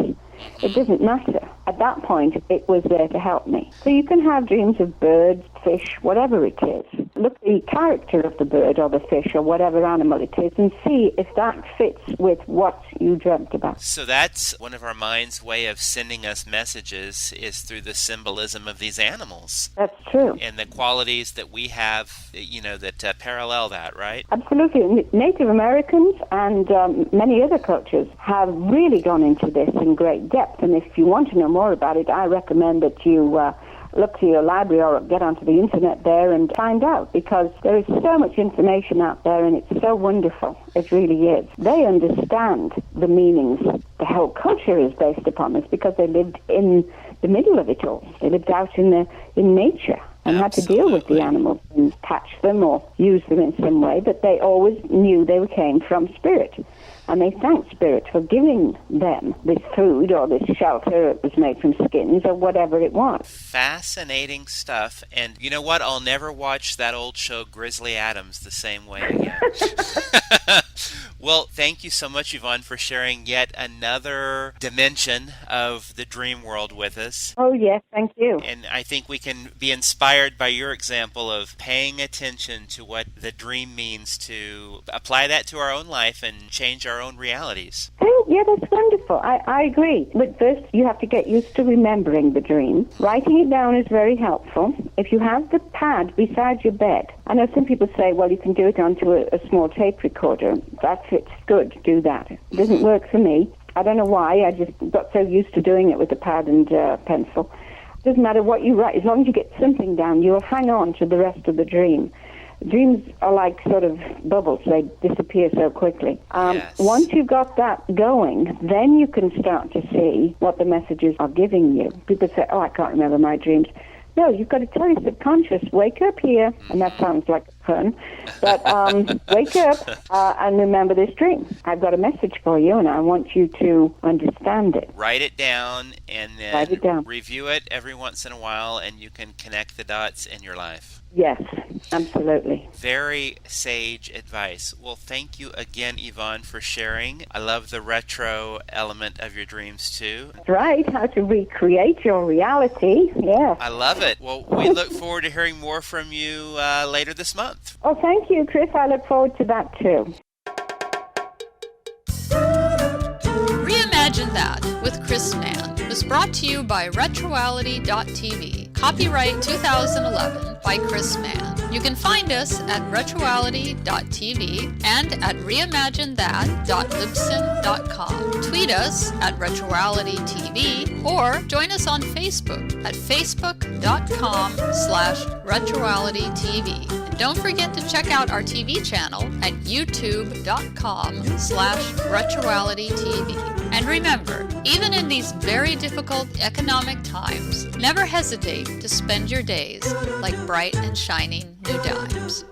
It doesn't matter. At that point, it was there to help me. So you can have dreams of birds, fish, whatever it is. Look at the character of the bird or the fish or whatever animal it is and see if that fits with what you dreamt about. So that's one of our mind's way of sending us messages is through the symbolism of these animals. That's true. And the qualities that we have, that parallel that, right? Absolutely. Native Americans and many other cultures have really gone into this in great depth. And if you want to know more about it, I recommend that you look to your library or get onto the internet there and find out, because there is so much information out there and it's so wonderful. It really is. They understand the meanings. The whole culture is based upon this because they lived in the middle of it all. They lived out in nature and had to deal with the animals and catch them or use them in some way, but they always knew they came from spirit. And they thanked Spirit for giving them this food or this shelter that was made from skins or whatever it was. Fascinating stuff. And you know what? I'll never watch that old show Grizzly Adams the same way again. Well, thank you so much, Yvonne, for sharing yet another dimension of the dream world with us. Oh, yes, thank you. And I think we can be inspired by your example of paying attention to what the dream means, to apply that to our own life and change our own realities. Oh, yeah, that's wonderful. I agree. But first, you have to get used to remembering the dream. Writing it down is very helpful. If you have the pad beside your bed, I know some people say, well, you can do it onto a small tape recorder. It's good to do that. It doesn't work for me. I don't know why. I just got so used to doing it with a pad and pencil. It doesn't matter what you write. As long as you get something down, you'll hang on to the rest of the dream. Dreams are like sort of bubbles. They disappear so quickly. Yes. Once you've got that going, then you can start to see what the messages are giving you. People say, oh, I can't remember my dreams. No, you've got to tell your subconscious, wake up here, and that sounds like fun, but wake up and remember this dream. I've got a message for you, and I want you to understand it. Write it down, and then review it every once in a while, and you can connect the dots in your life. Yes, absolutely. Very sage advice. Well, thank you again, Yvonne, for sharing. I love the retro element of your dreams, too. That's right, how to recreate your reality, yeah. I love it. Well, we look forward to hearing more from you later this month. Oh, thank you, Chris. I look forward to that, too. Reimagine That with Chris Mann was brought to you by Retroality.tv. Copyright 2011 by Chris Mann. You can find us at Retroality.tv and at reimaginethat.libsyn.com. Tweet us at RetroalityTV or join us on Facebook at facebook.com/RetroalityTV. And don't forget to check out our TV channel at youtube.com/RetroalityTV. And remember, even in these very difficult economic times, never hesitate to spend your days like bright and shining new dimes.